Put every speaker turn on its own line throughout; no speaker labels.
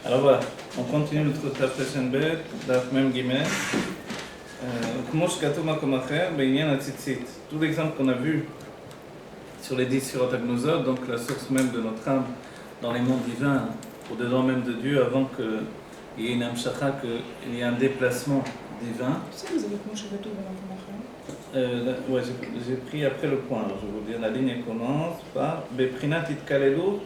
Alors voilà, on continue notre Tafresh Bet, Daf Mem Gimel. Kmo shkatou makom acher, be'inyan hatzitzit. Tout l'exemple qu'on a vu sur les 10 Sirot HaGnuzot, donc la source même de notre âme dans les mondes divins, au-dedans même de Dieu, avant qu'il y ait une amshacha, qu'il y ait un déplacement divin.
Ça, vous avez Kmo shkatou makom acher.
Ouais, j'ai pris après le point. Alors, je vais vous dire, la ligne commence par Beprinat itkalelut,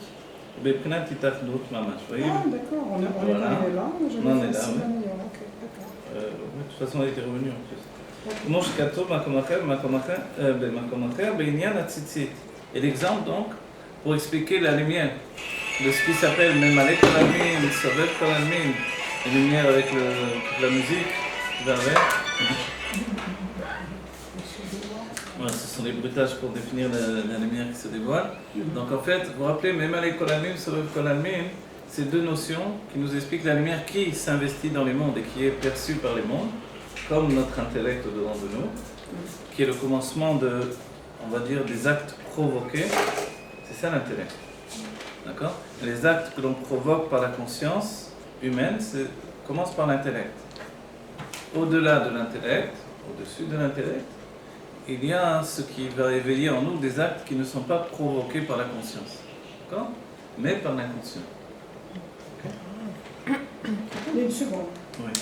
Beprinat itachdut mamash. Vous voyez?
Ah, d'accord, on est
Voilà.
là,
On en est là,
oui.
oui.
Ok, d'accord.
De toute façon, elle était revenue en plus. Kmo shkatou makom acher, be'inyan hatzitzit. Et l'exemple, donc, pour expliquer la lumière de ce qui s'appelle Memale Kol Almin, Sovev Kol Almin, la lumière avec la musique, voilà, ce sont les bruitages pour définir la lumière qui se dévoile. Donc en fait, vous vous rappelez, Memale Kol Almin, Sovev Kol Almin, c'est deux notions qui nous expliquent la lumière qui s'investit dans les mondes et qui est perçue par les mondes, comme notre intellect au-dedans de nous, qui est le commencement on va dire, des actes provoqués. C'est ça l'intellect. D'accord? Les actes que l'on provoque par la conscience humaine commencent par l'intellect. Au-delà de l'intellect, au-dessus de l'intellect, il y a ce qui va éveiller en nous des actes qui ne sont pas provoqués par la conscience. D'accord? Mais par l'inconscient.
Attendez une seconde.
Oui.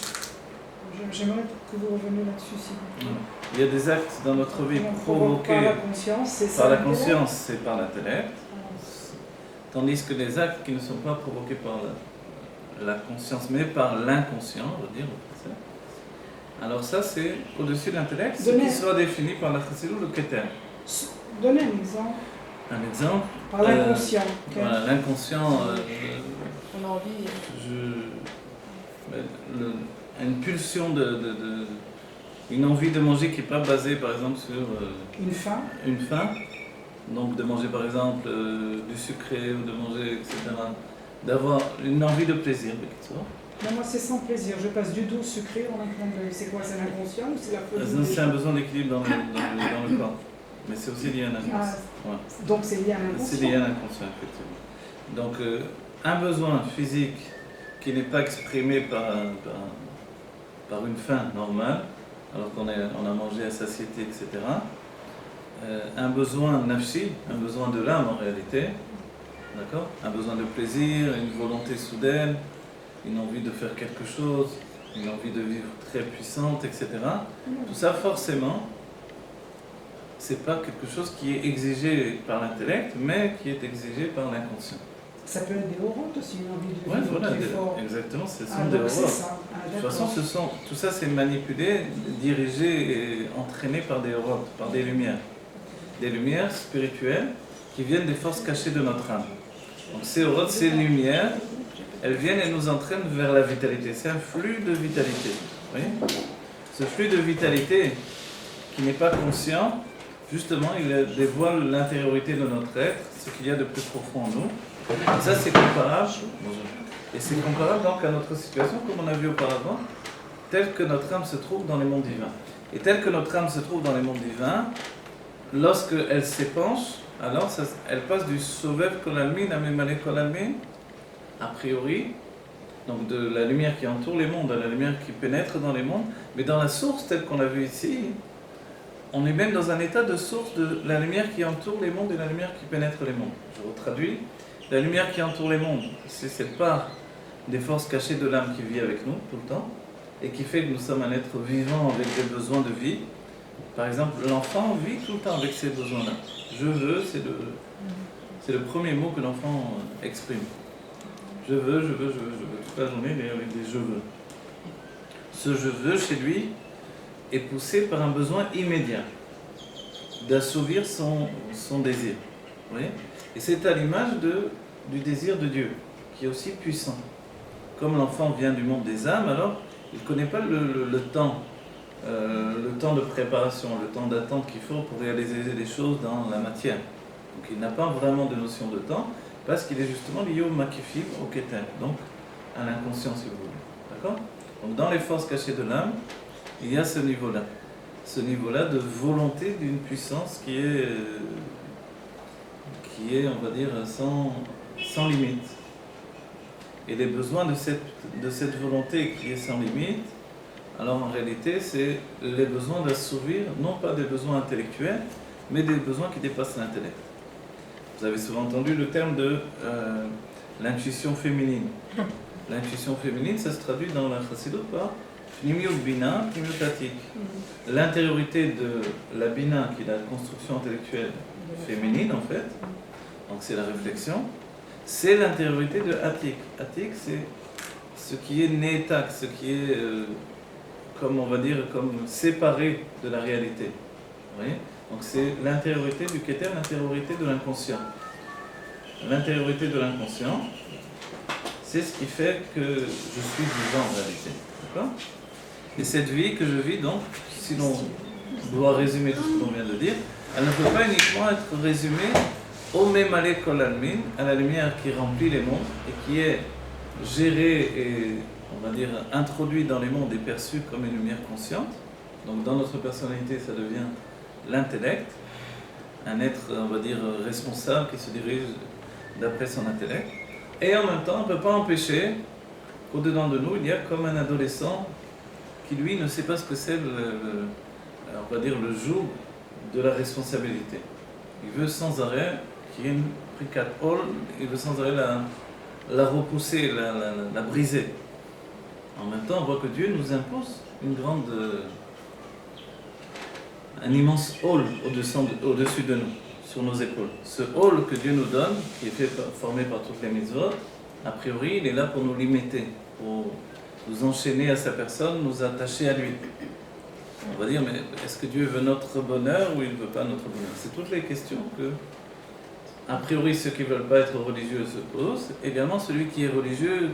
J'aimerais que vous reveniez là-dessus, s'il vous plaît.
Il y a des actes dans notre vie
On provoque
provoqués
par la conscience, c'est ça.
par la
l'intellect.
conscience, c'est par l'intellect. Tandis que les actes qui ne sont pas provoqués par la conscience, mais par l'inconscient, on va dire, au français. Alors ça, c'est au-dessus de l'intellect, ce qui sera défini par la Chassidut, le Keter.
Donnez un exemple.
Un exemple.
Par l'inconscient.
Voilà, l'inconscient.
On a envie.
Une pulsion une envie de manger qui n'est pas basée, par exemple, sur
Une faim.
Donc de manger par exemple du sucré ou de manger, etc. D'avoir une envie de plaisir.
Non, moi c'est sans plaisir. Je passe du doux au sucré. C'est quoi? C'est l'inconscient ou c'est la folie?
C'est un besoin d'équilibre dans le corps. Mais c'est aussi lié à l'inconscient.
Ouais. Donc c'est lié à l'inconscient.
C'est lié à l'inconscient, effectivement. Donc un besoin physique qui n'est pas exprimé par une faim normale, alors qu'on a mangé à satiété, etc. Un besoin nafsi, un besoin de l'âme en réalité, d'accord? Un besoin de plaisir, une volonté soudaine, une envie de faire quelque chose, une envie de vivre très puissante, etc. Tout ça, forcément, c'est pas quelque chose qui est exigé par l'intellect, mais qui est exigé par l'inconscient.
Ça peut être des horreurs aussi, une envie de
vivre
voilà,
très fort. Exactement, ce sont des
donc
horreurs.
c'est ça.
De toute façon, tout ça c'est manipulé, dirigé et entraîné par des horreurs, par des lumières. Des lumières spirituelles qui viennent des forces cachées de notre âme. Donc ces horreurs, ces lumières, elles viennent et nous entraînent vers la vitalité. C'est un flux de vitalité. Vous voyez? Ce flux de vitalité qui n'est pas conscient, justement, il dévoile l'intériorité de notre être, ce qu'il y a de plus profond en nous. Et ça, c'est comparable. Et c'est comparable donc à notre situation, comme on a vu auparavant, telle que notre âme se trouve dans les mondes divins. Et telle que notre âme se trouve dans les mondes divins, lorsqu'elle s'épanche, alors elle passe du Sovev Kol Almin à Memale Kol Almin, a priori, donc de la lumière qui entoure les mondes à la lumière qui pénètre dans les mondes, mais dans la source telle qu'on l'a vu ici, on est même dans un état de source de la lumière qui entoure les mondes et la lumière qui pénètre les mondes. Je retraduis. La lumière qui entoure les mondes, c'est cette part des forces cachées de l'âme qui vit avec nous tout le temps et qui fait que nous sommes un être vivant avec des besoins de vie. Par exemple, l'enfant vit tout le temps avec ces besoins-là. Je veux, c'est le premier mot que l'enfant exprime. Je veux, toute la journée, il est avec des je veux. Ce je veux chez lui est poussé par un besoin immédiat d'assouvir son désir. Vous voyez? Et c'est à l'image du désir de Dieu, qui est aussi puissant. Comme l'enfant vient du monde des âmes, alors il ne connaît pas le temps de préparation, le temps d'attente qu'il faut pour réaliser les choses dans la matière. Donc il n'a pas vraiment de notion de temps, parce qu'il est justement lié au makifim, au keter, donc à l'inconscient si vous voulez. D'accord? Donc dans les forces cachées de l'âme, il y a ce niveau-là de volonté d'une puissance qui est, on va dire, sans limite. et les besoins de cette volonté qui est sans limite, alors en réalité, c'est les besoins d'assouvir, non pas des besoins intellectuels, mais des besoins qui dépassent l'intellect. Vous avez souvent entendu le terme de l'intuition féminine. L'intuition féminine, ça se traduit dans la Chassidut par Pnimiut Bina, Pnimiut Atik. L'intériorité de la Bina, qui est la construction intellectuelle féminine en fait, donc c'est la réflexion, c'est l'intériorité de Atik. Atik, c'est ce qui est Netak, ce qui est, comme on va dire, comme séparé de la réalité. Vous voyez ? Donc c'est l'intériorité du Keter, l'intériorité de l'inconscient. L'intériorité de l'inconscient, c'est ce qui fait que je suis vivant en réalité. D'accord ? Et cette vie que je vis, donc, si l'on doit résumer tout ce qu'on vient de dire, elle ne peut pas uniquement être résumée au Memale Kol Almin, à la lumière qui remplit les mondes et qui est gérée et, on va dire, introduite dans les mondes et perçue comme une lumière consciente. Donc dans notre personnalité, ça devient l'intellect, un être, on va dire, responsable qui se dirige d'après son intellect. Et en même temps, on ne peut pas empêcher qu'au-dedans de nous, il y a comme un adolescent qui, lui, ne sait pas ce que c'est, on va dire, le joug de la responsabilité. Il veut sans arrêt qu'il y ait une prikat ol, il veut sans arrêt la repousser, la briser. En même temps, on voit que Dieu nous impose un immense hall au-dessus de nous, sur nos épaules. Ce hall que Dieu nous donne, qui est formé par toutes les mitzvot, a priori, il est là pour nous limiter, pour nous enchaîner à sa personne, nous attacher à lui. On va dire, mais est-ce que Dieu veut notre bonheur ou il ne veut pas notre bonheur ? C'est toutes les questions que, a priori, ceux qui ne veulent pas être religieux se posent. Également, celui qui est religieux,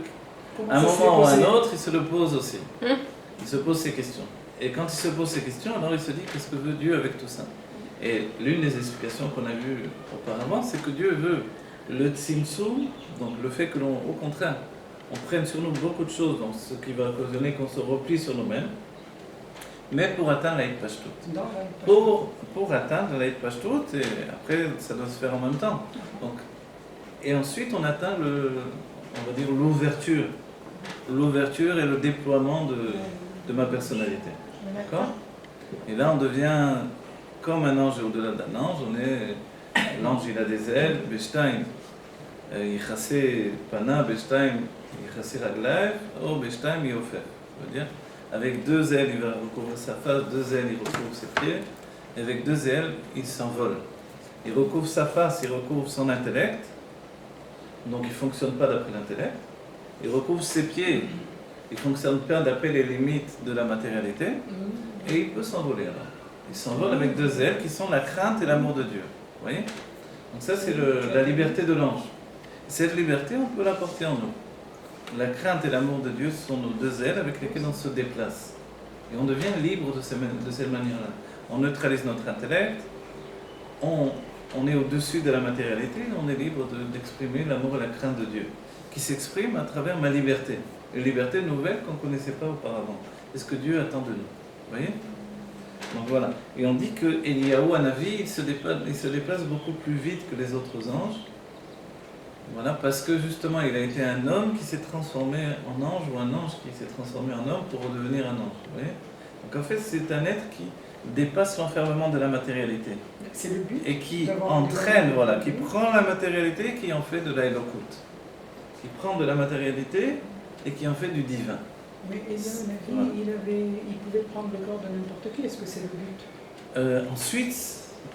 à un moment ou à un autre, il se le pose aussi. Il se pose ces questions. Et quand il se pose ces questions, alors il se dit, qu'est-ce que veut Dieu avec tout ça ? Et l'une des explications qu'on a vues auparavant, c'est que Dieu veut le tzimtzum, donc le fait que l'on, au contraire, on prenne sur nous beaucoup de choses, donc ce qui va occasionner qu'on se replie sur nous-mêmes, mais pour atteindre la Hitpashtut. Pour atteindre la Hitpashtut, et après ça doit se faire en même temps. Donc, et ensuite on atteint on va dire l'ouverture et le déploiement de ma personnalité. D'accord ? Et là on devient comme un ange et au-delà d'un ange, l'ange il a des ailes, Beshtaim, Yichase Pana, Beshtaim, Yichase Raglaev, ou Beshtaim Yofef. Ça veut dire, avec deux ailes il va recouvrir sa face, deux ailes il recouvre ses pieds, et avec deux ailes il s'envole. Il recouvre sa face, il recouvre son intellect, donc il ne fonctionne pas d'après l'intellect. Il recouvre ses pieds, il ne fonctionne pas d'après les limites de la matérialité, et il peut s'envoler alors. Il s'envole avec deux ailes qui sont la crainte et l'amour de Dieu. Vous voyez ? Donc ça c'est la liberté de l'ange. Cette liberté, on peut la porter en nous. La crainte et l'amour de Dieu sont nos deux ailes avec lesquelles on se déplace. Et on devient libre de cette manière-là. On neutralise notre intellect, on est au-dessus de la matérialité, on est libre d'exprimer l'amour et la crainte de Dieu, qui s'exprime à travers ma liberté. Une liberté nouvelle qu'on ne connaissait pas auparavant. C'est ce que Dieu attend de nous. Vous voyez ? Donc voilà. Et on dit que Eliyahu Hanavi, il se déplace beaucoup plus vite que les autres anges. Voilà, parce que justement, il a été un homme qui s'est transformé en ange, ou un ange qui s'est transformé en homme pour redevenir un ange. Vous voyez ? Donc en fait, c'est un être qui dépasse l'enfermement de la matérialité.
C'est le but.
Et qui entraîne, voilà, qui prend la matérialité et qui en fait de la Elokut. Qui prend de la matérialité et qui en fait du divin.
Mais Eliyahu Hanavi, il pouvait prendre le corps de n'importe qui. Est-ce que c'est le but ?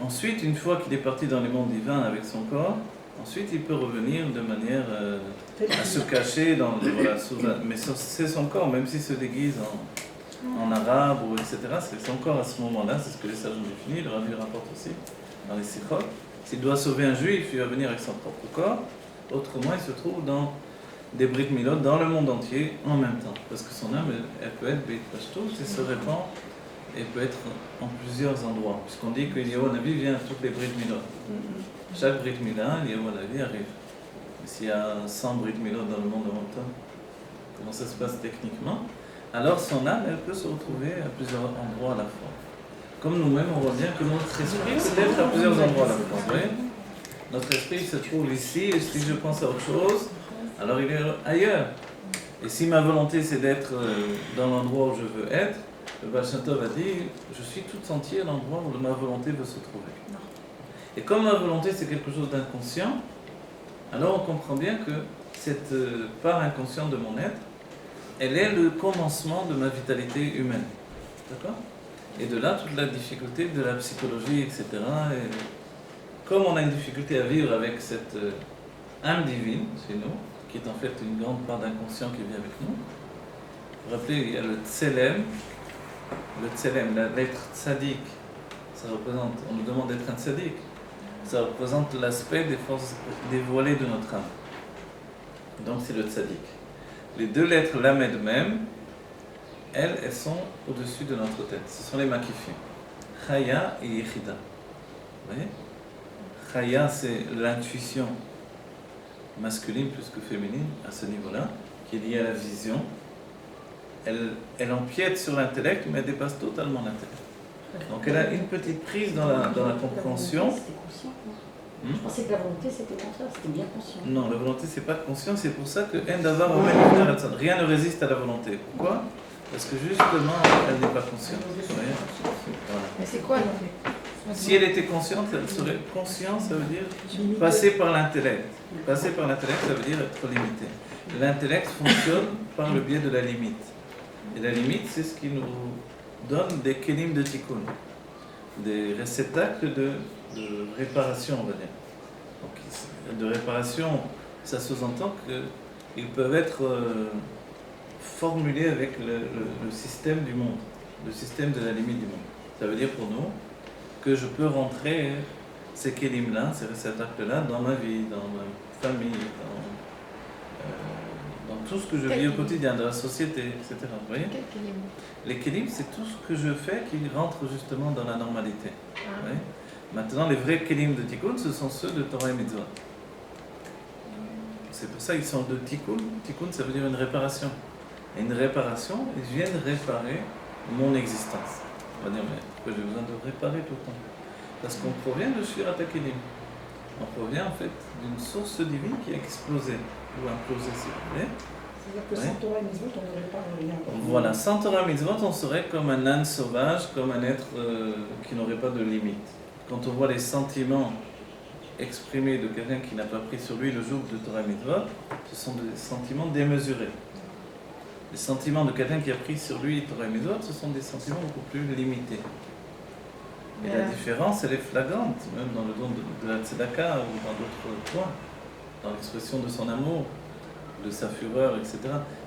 Ensuite, une fois qu'il est parti dans les mondes divins avec son corps, ensuite il peut revenir de manière à se cacher mais c'est son corps, même s'il se déguise en arabe ou etc. C'est son corps à ce moment-là, c'est ce que les sages ont défini. Le Rabbi rapporte aussi dans les Sikhot. S'il doit sauver un juif, il va venir avec son propre corps. Autrement, il se trouve dans des Brit Milot dans le monde entier en même temps. Parce que son âme, elle peut être Beit Pashtout et se répand et peut être en plusieurs endroits. Puisqu'on dit que Eliyahu Hanavi vient à toutes les Brit Milot. Chaque Brit Mila, Eliyahu Hanavi arrive. Et s'il y a 100 Brit Milot dans le monde en même temps, comment ça se passe techniquement ? Alors son âme, elle peut se retrouver à plusieurs endroits à la fois. Comme nous-mêmes, on voit bien que notre esprit peut être à plusieurs endroits à la fois. Vous voyez ? Notre esprit se trouve ici, et si je pense à autre chose, alors il est ailleurs. Et si ma volonté c'est d'être dans l'endroit où je veux être, le Baal Shem Tov a dit, je suis tout entier à l'endroit où ma volonté veut se trouver. Et comme ma volonté c'est quelque chose d'inconscient, alors on comprend bien que cette part inconsciente de mon être, elle est le commencement de ma vitalité humaine. D'accord ? Et de là, toute la difficulté de la psychologie, etc. Et comme on a une difficulté à vivre avec cette âme divine chez nous, qui est en fait une grande part d'inconscient qui vit avec nous, vous vous rappelez, il y a le tselem, la lettre tzadik, ça représente, on nous demande d'être un tzadik, ça représente l'aspect des forces dévoilées de notre âme. Donc c'est le tzadik. Les deux lettres lamed même, elles sont au-dessus de notre tête. Ce sont les makifim. Chaya et Yechida. Vous voyez ? Chaya, c'est l'intuition masculine plus que féminine, à ce niveau-là, qui est liée à la vision. Elle empiète sur l'intellect, mais elle dépasse totalement l'intellect. Donc elle a une petite prise dans la compréhension.
Je pensais que la volonté c'était contraire, c'était bien conscient.
Non, la volonté c'est pas conscient, c'est pour ça que rien ne résiste à la volonté. Pourquoi ? Parce que justement, elle n'est pas consciente. Voilà.
Mais c'est quoi alors?
Si elle était consciente, elle serait consciente, ça veut dire passer par l'intellect. Passer par l'intellect, ça veut dire être limité. L'intellect fonctionne par le biais de la limite. Et la limite, c'est ce qui nous donne des kelim de tikkun, des réceptacles de réparation, on va dire. Donc, de réparation, ça sous-entend qu'ils peuvent être formulés avec le système du monde, le système de la limite du monde. Ça veut dire pour nous que je peux rentrer ces kélim-là, ces réceptacles-là, dans ma vie, dans ma famille, dans tout ce que je vis au quotidien, dans la société, etc. Vous voyez ? Les kélim, c'est tout ce que je fais qui rentre justement dans la normalité. Vous voyez ? Maintenant, les vrais kélim de tikkun, ce sont ceux de Torah et Mitzvot. C'est pour ça qu'ils sont de tikkun. Tikkun, ça veut dire une réparation. Et une réparation, ils viennent réparer mon existence. On va dire, mais pourquoi j'ai besoin de réparer tout le temps ? Parce qu'on provient de Shirat HaKelim. On provient en fait d'une source divine qui a explosé, ou implosé si vous voulez.
C'est-à-dire que sans Torah et Mitzvot, on n'aurait pas rien.
Voilà, sans Torah et Mitzvot, on serait comme un âne sauvage, comme un être qui n'aurait pas de limite. Quand on voit les sentiments exprimés de quelqu'un qui n'a pas pris sur lui le joug de Torah et Mitzvot, ce sont des sentiments démesurés. Les sentiments de quelqu'un qui a pris sur lui Torah et Mitzvot, ce sont des sentiments beaucoup plus limités. Et la différence, elle est flagrante, même dans le don de la tzedaka ou dans d'autres points, dans l'expression de son amour, de sa fureur, etc.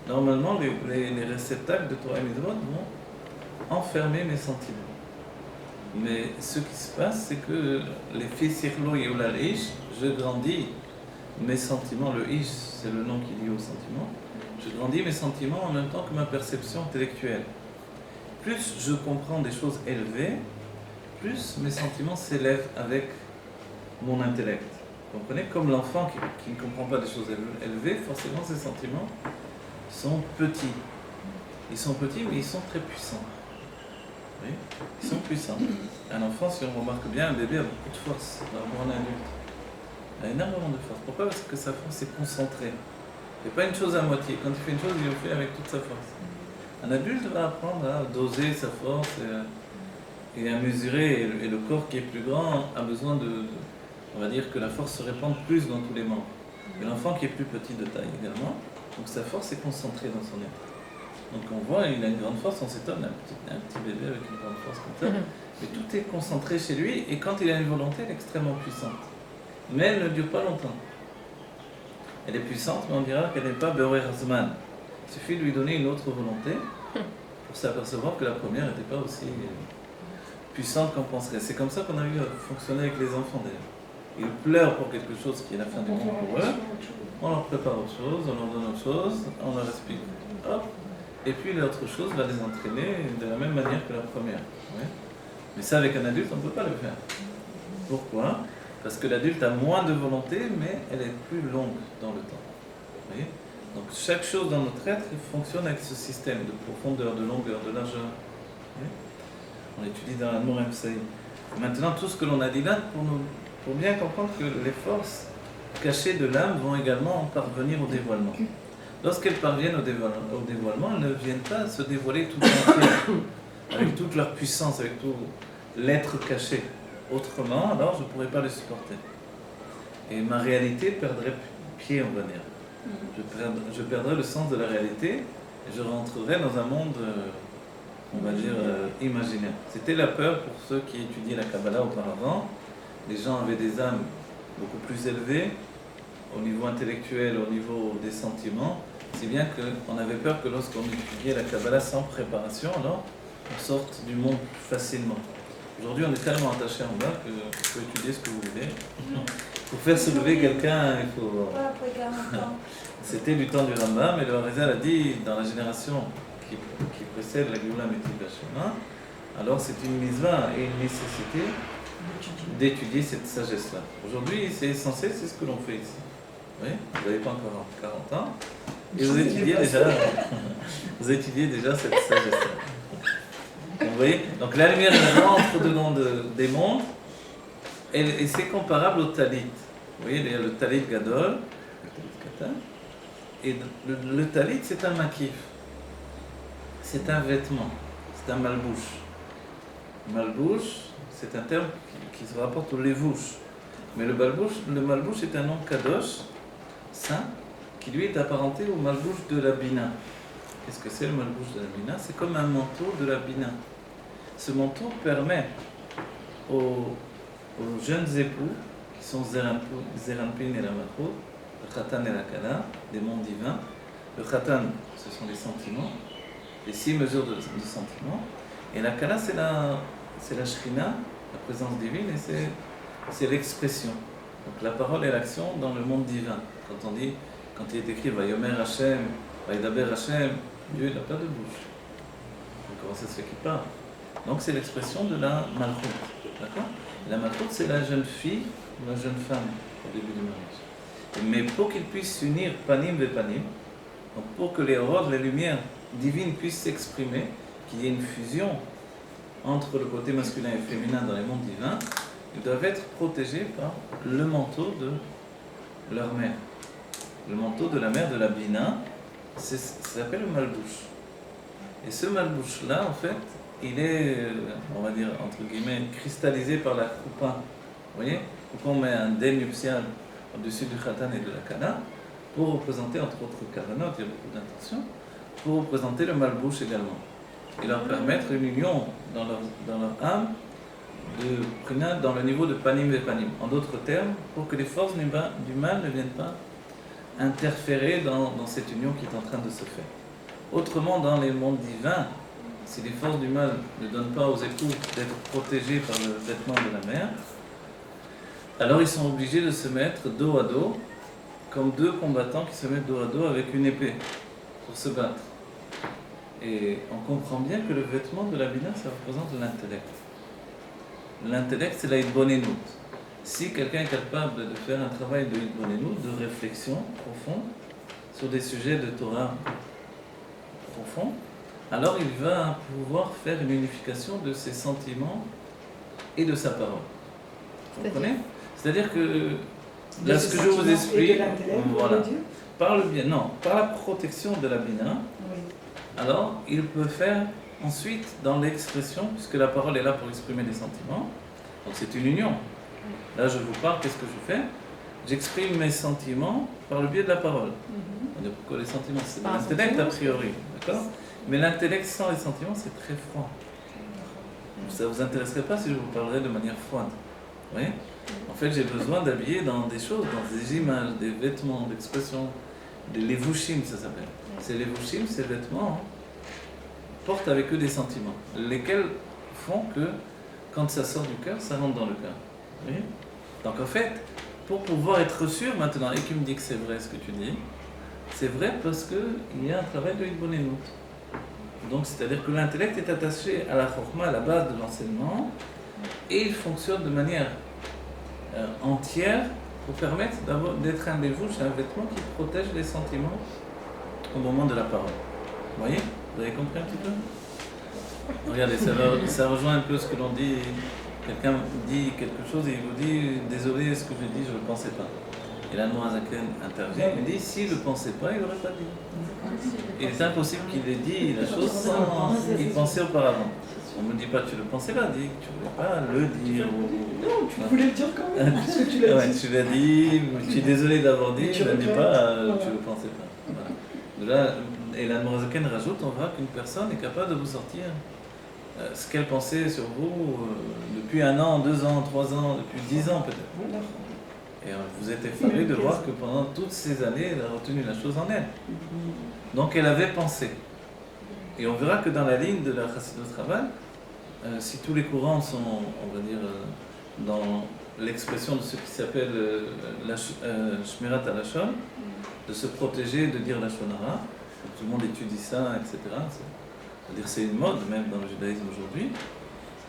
Normalement, les réceptacles de Torah et Mitzvot vont enfermer mes sentiments. Mais ce qui se passe, c'est que les fils Yichlo et Oulal Ish, je grandis mes sentiments, le Ish, c'est le nom qui est lié aux sentiments, je grandis mes sentiments en même temps que ma perception intellectuelle. Plus je comprends des choses élevées, plus mes sentiments s'élèvent avec mon intellect. Vous comprenez ? Comme l'enfant qui ne comprend pas des choses élevées, forcément ses sentiments sont petits. Ils sont petits, mais ils sont très puissants. Vous voyez ? Ils sont puissants. Un enfant, si on remarque bien, un bébé a beaucoup de force par rapport à un adulte. Il a énormément de force. Pourquoi ? Parce que sa force est concentrée. Il n'y a pas une chose à moitié. Quand il fait une chose, il le fait avec toute sa force. Un adulte va apprendre à doser sa force et à mesurer. Et le corps qui est plus grand a besoin on va dire que la force se répande plus dans tous les membres. Et l'enfant qui est plus petit de taille également, donc sa force est concentrée dans son être. Donc on voit, il a une grande force, on s'étonne, un petit bébé avec une grande force comme ça. Mais tout est concentré chez lui, et quand il a une volonté, elle est extrêmement puissante. Mais elle ne dure pas longtemps. Elle est puissante, mais on dira qu'elle n'est pas Be'orer Zman. Il suffit de lui donner une autre volonté pour s'apercevoir que la première n'était pas aussi puissante qu'on penserait. C'est comme ça qu'on a eu à fonctionner avec les enfants d'ailleurs. Ils pleurent pour quelque chose qui est la fin du monde pour eux. On leur prépare autre chose, on leur donne autre chose, on leur explique. Hop. Et puis l'autre chose va les entraîner de la même manière que la première. Ouais. Mais ça, avec un adulte, on ne peut pas le faire. Pourquoi ? Parce que l'adulte a moins de volonté, mais elle est plus longue dans le temps. Vous voyez ? Donc chaque chose dans notre être fonctionne avec ce système de profondeur, de longueur, de largeur. On étudie dans l'Admor Saïd. Maintenant, tout ce que l'on a dit là, pour bien comprendre que les forces cachées de l'âme vont également parvenir au dévoilement. Lorsqu'elles parviennent au dévoilement, elles ne viennent pas se dévoiler tout entières, avec toute leur puissance, avec tout l'être caché. Autrement, alors je ne pourrais pas le supporter. Et ma réalité perdrait pied, on va dire. Je perdrais le sens de la réalité et je rentrerais dans un monde, on va dire, imaginaire. C'était la peur pour ceux qui étudiaient la Kabbalah auparavant. Les gens avaient des âmes beaucoup plus élevées, au niveau intellectuel, au niveau des sentiments, si bien qu'on avait peur que lorsqu'on étudiait la Kabbalah sans préparation, alors on sorte du monde plus facilement. Aujourd'hui, on est tellement attaché en bas que vous pouvez étudier ce que vous voulez. Pour faire se lever quelqu'un, il faut... C'était du temps du Rambam, mais le Harizal a dit, dans la génération qui précède la Géoula Métiv Hashema, alors c'est une mitzvah et une nécessité d'étudier cette sagesse-là. Aujourd'hui, c'est essentiel, c'est ce que l'on fait ici. Oui, vous n'avez pas encore 40 ans, et vous étudiez déjà cette sagesse-là. Vous voyez? Donc la lumière elle entre dedans des mondes, et c'est comparable au talit. Vous voyez, il y a le talit gadol, le talit katan, et le talit c'est un makif, c'est un vêtement, c'est un malbouche. Malbouche, c'est un terme qui se rapporte au levouche. Mais le malbouche est un nom kadosh, saint, qui lui est apparenté au malbouche de la bina. Qu'est-ce que c'est le malbouche de la bina? C'est comme un manteau de la bina. Ce manteau permet aux jeunes époux, qui sont Zeranpin et la Malchut, le Khatan et la Kala, des mondes divins. Le Khatan, ce sont les sentiments, les 6 mesures de sentiments. Et la Kala, c'est la Shrina, la présence divine, et c'est l'expression. Donc la parole et l'action dans le monde divin. Quand il est écrit Vayomer Hashem, Vaïdaber Hashem, Dieu n'a pas de bouche. Donc comment ça se fait qu'il parle? Donc c'est l'expression de la Malchut. D'accord? La Malchut, c'est la jeune fille ou la jeune femme au début du mariage. Mais pour qu'ils puissent s'unir panim ve panim, donc pour que les roses, les lumières divines puissent s'exprimer, qu'il y ait une fusion entre le côté masculin et féminin dans les mondes divins, ils doivent être protégés par le manteau de leur mère. Le manteau de la mère de la Bina, ça s'appelle le malbouche. Et ce malbouche-là, en fait, il est, on va dire, entre guillemets, cristallisé par la coupa. Vous voyez? Pourquoi on met un dé nuptial au-dessus du khatan et de la kana, pour représenter, entre autres kavanot, il y a beaucoup d'intentions, pour représenter le malbouche également. Et leur permettre une union dans leur âme dans le niveau de panim et panim. En d'autres termes, pour que les forces du mal ne viennent pas interférer dans cette union qui est en train de se faire. Autrement, dans les mondes divins, si les forces du mal ne donnent pas aux époux d'être protégés par le vêtement de la mère, alors ils sont obligés de se mettre dos à dos, comme 2 combattants qui se mettent dos à dos avec une épée pour se battre. Et on comprend bien que le vêtement de la bina, ça représente l'intellect. L'intellect, c'est la hitbonenut. Si quelqu'un est capable de faire un travail de hitbonenut, de réflexion profonde sur des sujets de Torah profonds, alors il va pouvoir faire une unification de ses sentiments et de sa parole. Vous comprenez? C'est-à-dire que là, ce que je vous explique, voilà, par le bien, non, par la protection de la bina, alors il peut faire ensuite dans l'expression, puisque la parole est là pour exprimer des sentiments, donc c'est une union. Là, je vous parle, qu'est-ce que je fais? J'exprime mes sentiments par le biais de la parole. On dit pourquoi les sentiments? C'est l'intellect a priori, d'accord? Mais l'intellect sans les sentiments, c'est très froid. Ça ne vous intéresserait pas si je vous parlerais de manière froide. Vous voyez? En fait, j'ai besoin d'habiller dans des choses, dans des images, des vêtements, d'expressions, des levushim, ça s'appelle. Ces levushim, ces vêtements, portent avec eux des sentiments, lesquels font que, quand ça sort du cœur, ça rentre dans le cœur. Vous voyez? Donc en fait, pour pouvoir être sûr maintenant, et qui me dit que c'est vrai ce que tu dis, c'est vrai parce qu'il y a un travail de hitbonenut. Donc c'est-à-dire que l'intellect est attaché à la chokma, à la base de l'enseignement, et il fonctionne de manière entière pour permettre d'être un levouche, un vêtement qui protège les sentiments au moment de la parole. Vous voyez? Vous avez compris un petit peu? Regardez, ça rejoint un peu ce que l'on dit. Quelqu'un dit quelque chose et il vous dit « Désolé, ce que j'ai dit, je ne le pensais pas ». Et l'Admorazaken intervient et dit s'il ne le pensait pas, il n'aurait pas dit. Il est impossible qu'il ait dit la chose sans y penser auparavant. On ne me dit pas tu le pensais pas, dis que tu ne voulais pas le dire.
Non, tu voulais le dire quand même, parce que tu l'as
Ouais,
dit.
tu l'as dit, je suis désolé d'avoir dit,
Mais tu
je ne dis
regrettes.
pas,
Voilà.
tu ne le pensais pas. Voilà. Là, et l'Admorazaken rajoute, on verra qu'une personne est capable de vous sortir ce qu'elle pensait sur vous depuis 1 an, 2 ans, 3 ans, depuis 10 ans peut-être.
Voilà.
Et vous êtes effaré de voir que pendant toutes ces années, elle a retenu la chose en elle. Donc elle avait pensé. Et on verra que dans la ligne de la Chassidut Rabbah, si tous les courants sont, on va dire, dans l'expression de ce qui s'appelle Shmirat HaLashon, de se protéger, de dire la Shonara, tout le monde étudie ça, etc. C'est-à-dire c'est une mode même dans le judaïsme aujourd'hui.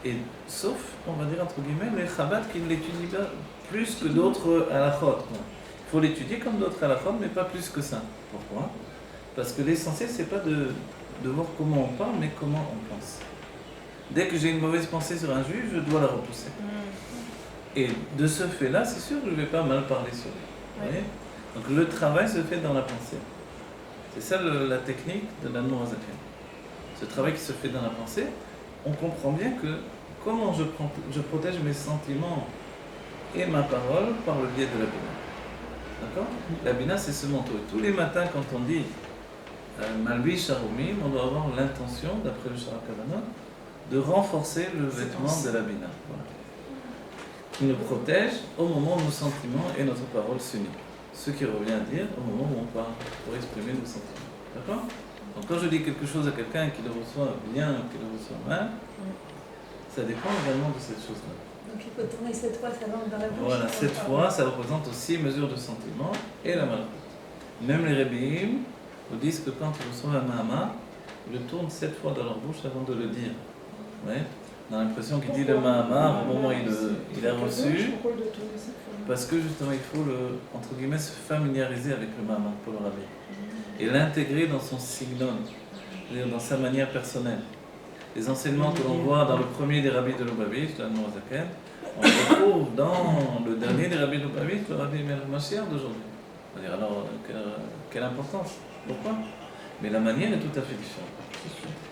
Et sauf, on va dire entre guillemets, les Chabad qui ne l'étudient pas plus que d'autres halachot. Il faut l'étudier comme d'autres halachot, mais pas plus que ça. Pourquoi? Parce que l'essentiel, c'est pas de voir comment on parle, mais comment on pense. Dès que j'ai une mauvaise pensée sur un juif, je dois la repousser. Et de ce fait-là, c'est sûr que je ne vais pas mal parler sur lui. Vous voyez? Donc le travail se fait dans la pensée. C'est ça la technique de l'Admorazaken. Ce travail qui se fait dans la pensée, on comprend bien que comment je protège mes sentiments et ma parole par le biais de la Bina. D'accord? La Bina, c'est ce manteau. Et tous les matins, quand on dit Malbi Sharomim, on doit avoir l'intention, d'après le Shara Kavana, de renforcer le vêtement de la Bina. Voilà. Qui nous protège au moment où nos sentiments et notre parole s'unissent. Ce qui revient à dire au moment où on parle pour exprimer nos sentiments. D'accord? Donc quand je dis quelque chose à quelqu'un qui le reçoit bien ou qui le reçoit mal, ça dépend également de cette chose-là.
Donc il faut tourner 7 fois sa langue dans la bouche.
Voilà, 7 fois, ça représente aussi mesure de sentiment et la malchut. Même les Rebbeim nous disent que quand ils reçoivent un Mahama, ils le tournent 7 fois dans leur bouche avant de le dire. Ouais. On a l'impression qu'il dit le Mahama au moment où il a reçu,
Pourquoi le tourner cette fois?
parce que justement il faut entre guillemets se familiariser avec le Mahama pour le Rabbi et l'intégrer dans son signon, c'est-à-dire dans sa manière personnelle. Les enseignements que l'on voit dans le premier des rabbis de Lubavitch, l'Admorazaken, on le retrouve dans le dernier des rabbis de Lubavitch, le rabbi Meir Mashiach d'aujourd'hui. On va dire alors, quelle importance? Pourquoi? Mais la manière est tout à fait différente.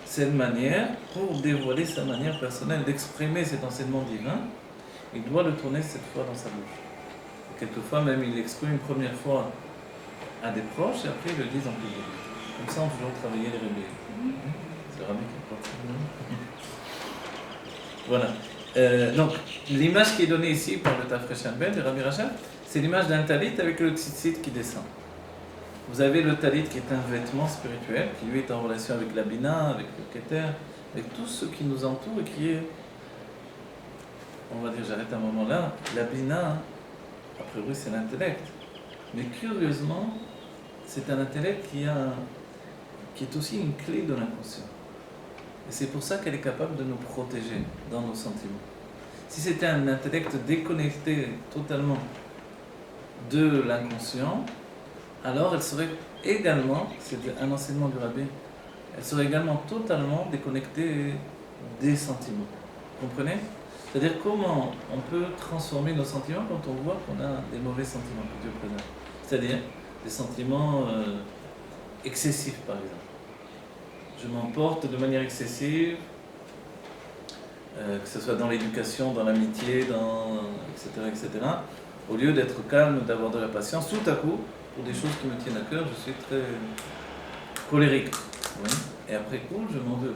C'est une manière, pour dévoiler sa manière personnelle d'exprimer cet enseignement divin, il doit le tourner 7 fois dans sa bouche. Et quelquefois même, il l'exprime une première fois à des proches et après ils le disent en public. Comme ça, on peut toujours travailler les réveils. C'est le rabbi qui porte. Voilà. Donc, l'image qui est donnée ici par le Tafresh Ben, le Rabbi Rachel, c'est l'image d'un talit avec le tzitzit qui descend. Vous avez le talit qui est un vêtement spirituel, qui lui est en relation avec la bina, avec le keter, avec tout ce qui nous entoure et qui est, on va dire, j'arrête un moment là, la bina, a priori c'est l'intellect. Mais curieusement, c'est un intellect qui est aussi une clé de l'inconscient. Et c'est pour ça qu'elle est capable de nous protéger dans nos sentiments. Si c'était un intellect déconnecté totalement de l'inconscient, alors elle serait également, c'est un enseignement du Rabbi, elle serait également totalement déconnectée des sentiments. Vous comprenez? C'est-à-dire comment on peut transformer nos sentiments quand on voit qu'on a des mauvais sentiments que Dieu présente. C'est-à-dire des sentiments excessifs, par exemple. Je m'emporte de manière excessive, que ce soit dans l'éducation, dans l'amitié, etc., au lieu d'être calme, d'avoir de la patience, tout à coup, pour des choses qui me tiennent à cœur, je suis très colérique. Oui. Et après coup, je m'en veux.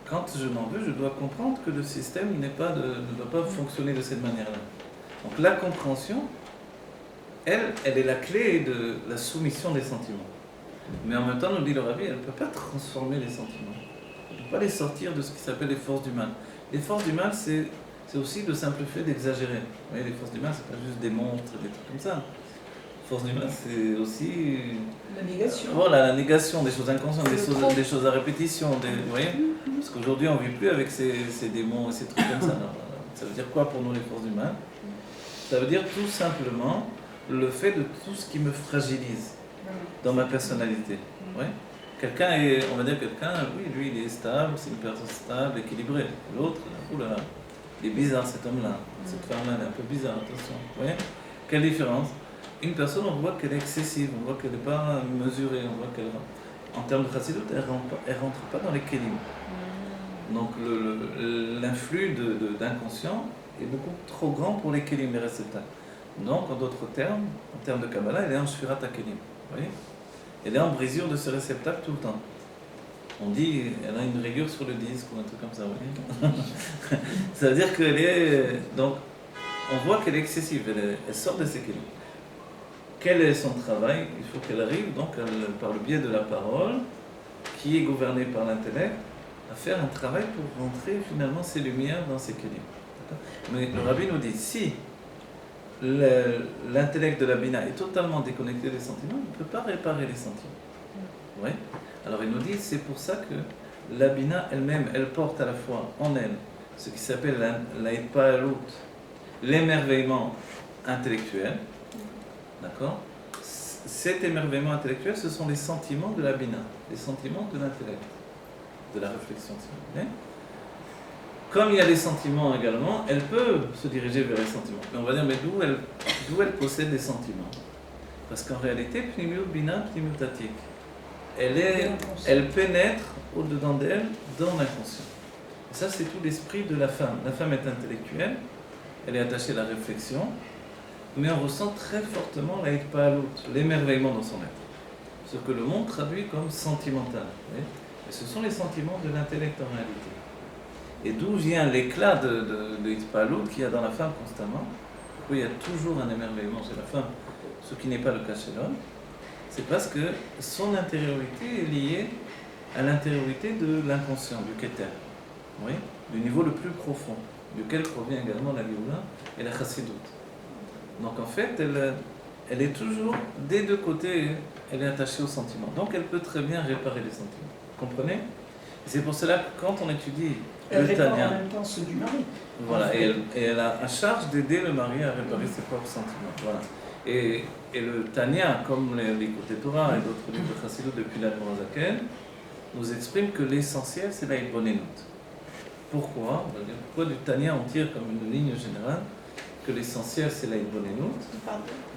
Quand je m'en veux, je dois comprendre que le système ne doit pas fonctionner de cette manière-là. Donc la compréhension, elle est la clé de la soumission des sentiments. Mais en même temps, nous dit le Rabbi, elle ne peut pas transformer les sentiments. Elle ne peut pas les sortir de ce qui s'appelle les forces du mal. Les forces du mal, c'est aussi le simple fait d'exagérer. Vous voyez, les forces du mal, c'est pas juste des monstres, des trucs comme ça. Les forces du mal, c'est aussi...
La négation.
Voilà, la négation des choses inconscientes, des choses à répétition. Vous voyez? Parce qu'aujourd'hui, on ne vit plus avec ces démons et ces trucs comme ça. Alors, ça veut dire quoi pour nous, les forces du mal? Ça veut dire tout simplement le fait de tout ce qui me fragilise dans ma personnalité. Ouais. Quelqu'un est, on va dire oui, lui il est stable, c'est une personne stable, équilibrée. L'autre, oulala, il est bizarre cet homme-là, cette femme-là, elle est un peu bizarre, attention. Vous voyez? Quelle différence? une personne, on voit qu'elle est excessive, on voit qu'elle n'est pas mesurée, on voit qu'elle, en termes de chassidut, elle rentre pas dans les kelim. Donc l'influx d'inconscient est beaucoup trop grand pour les kelim, les réceptacles. Donc, en d'autres termes, en termes de Kabbalah, elle est en shfirat hakelim. Vous voyez? Elle est en brisure de ce réceptacle tout le temps. On dit elle a une rayure sur le disque ou un truc comme ça, vous voyez? Ça veut dire qu'elle est... Donc, on voit qu'elle est excessive, elle sort de ses kelim. Quel est son travail? Il faut qu'elle arrive, donc, par le biais de la parole, qui est gouvernée par l'intellect, à faire un travail pour rentrer finalement ces lumières dans ses kelim. Mais le Rabbi nous dit, si l'intellect de la Bina est totalement déconnecté des sentiments, il ne peut pas réparer les sentiments. Oui. Alors il nous dit, c'est pour ça que la Bina elle-même, elle porte à la fois en elle ce qui s'appelle la Hitpalut, l'émerveillement intellectuel. D'accord? Cet émerveillement intellectuel, ce sont les sentiments de la Bina, les sentiments de l'intellect, de la réflexion. Comme il y a des sentiments également, elle peut se diriger vers les sentiments. Mais on va dire, mais d'où elle possède des sentiments? Parce qu'en réalité, Pnimiut Bina, Pnimiut Atik, elle pénètre au-dedans d'elle, dans l'inconscient. Et ça, c'est tout l'esprit de la femme. La femme est intellectuelle, elle est attachée à la réflexion, mais on ressent très fortement la hitpalut, l'émerveillement dans son être. Ce que le monde traduit comme sentimental. Et ce sont les sentiments de l'intellect en réalité. Et d'où vient l'éclat de hitpalut qu'il y a dans la femme constamment? Pourquoi il y a toujours un émerveillement chez la femme, ce qui n'est pas le cas chez l'homme? C'est parce que son intériorité est liée à l'intériorité de l'inconscient, du Keter, oui, du niveau le plus profond, duquel provient également la Géoula et la Chassidut. Donc en fait, elle est toujours, des deux côtés, elle est attachée aux sentiments. Donc elle peut très bien réparer les sentiments. Vous comprenez? C'est pour cela que quand on étudie
Elle
le
répare en
Tanya,
même temps ceux du mari.
voilà, et elle a à charge d'aider le mari à réparer ses propres sentiments. Voilà. Et le Tanya, comme les côtés Torah et d'autres livres de Chassidut depuis la Zaken, nous exprime que l'essentiel c'est la Hitbonenut. Pourquoi? Pourquoi du Tanya on tire comme une ligne générale que l'essentiel c'est la Hitbonenut?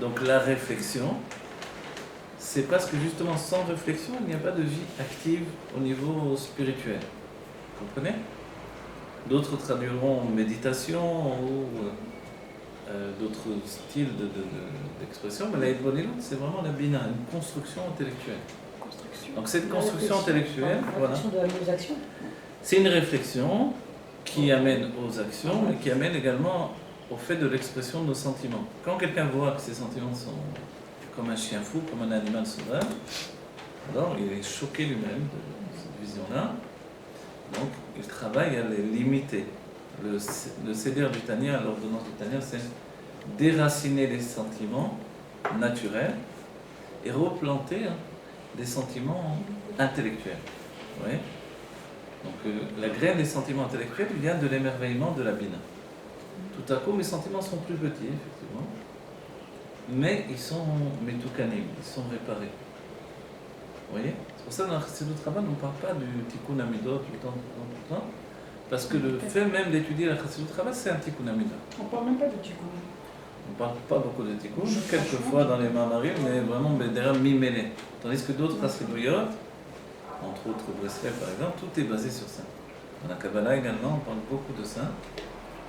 Donc la réflexion, c'est parce que justement sans réflexion il n'y a pas de vie active au niveau spirituel. Vous comprenez? D'autres traduiront méditation ou d'autres styles d'expression, mais la Hitbonenut c'est vraiment la Bina, une construction intellectuelle. Donc cette construction intellectuelle, voilà, c'est une réflexion qui amène aux actions et qui amène également au fait de l'expression de nos sentiments. Quand quelqu'un voit que ses sentiments sont comme un chien fou, comme un animal sauvage, alors il est choqué lui-même de cette vision-là. Donc il travaille à les limiter. Le céder du Tanya, l'ordonnance du Tanya, c'est déraciner les sentiments naturels et replanter des sentiments intellectuels. Oui. Donc la graine des sentiments intellectuels vient de l'émerveillement de la Bina. Tout à coup, mes sentiments sont plus petits, effectivement, mais ils sont metoukanim, ils sont réparés. Vous voyez? C'est pour ça que dans la Chassidut Rabbah, on ne parle pas du tikkun amidot tout le temps, parce que le fait même d'étudier la Chassidut Rabbah, c'est un tikkun amidot.
On ne parle même pas de tikkun.
On ne parle pas beaucoup de tikkun, quelquefois dans les Mamarim, mais vraiment derrière mi-mêlé. Tandis que d'autres Chassiduyot, entre autres Breslev par exemple, tout est basé sur ça. Dans la Kabbalah également, on parle beaucoup de ça.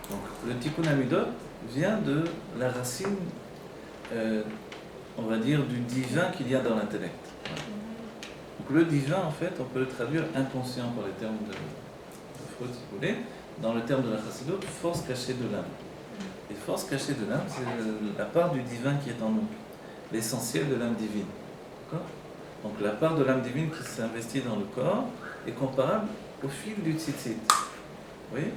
Donc le tikkun amidot vient de la racine, on va dire, du divin qu'il y a dans l'intellect. Voilà. Donc le divin, en fait, on peut le traduire inconscient par les termes de Freud, si vous voulez, dans le terme de la Chassidut, force cachée de l'âme. Et force cachée de l'âme, c'est la part du divin qui est en nous, l'essentiel de l'âme divine. D'accord? Donc la part de l'âme divine qui s'investit dans le corps est comparable au fil du tzitzit. Vous voyez?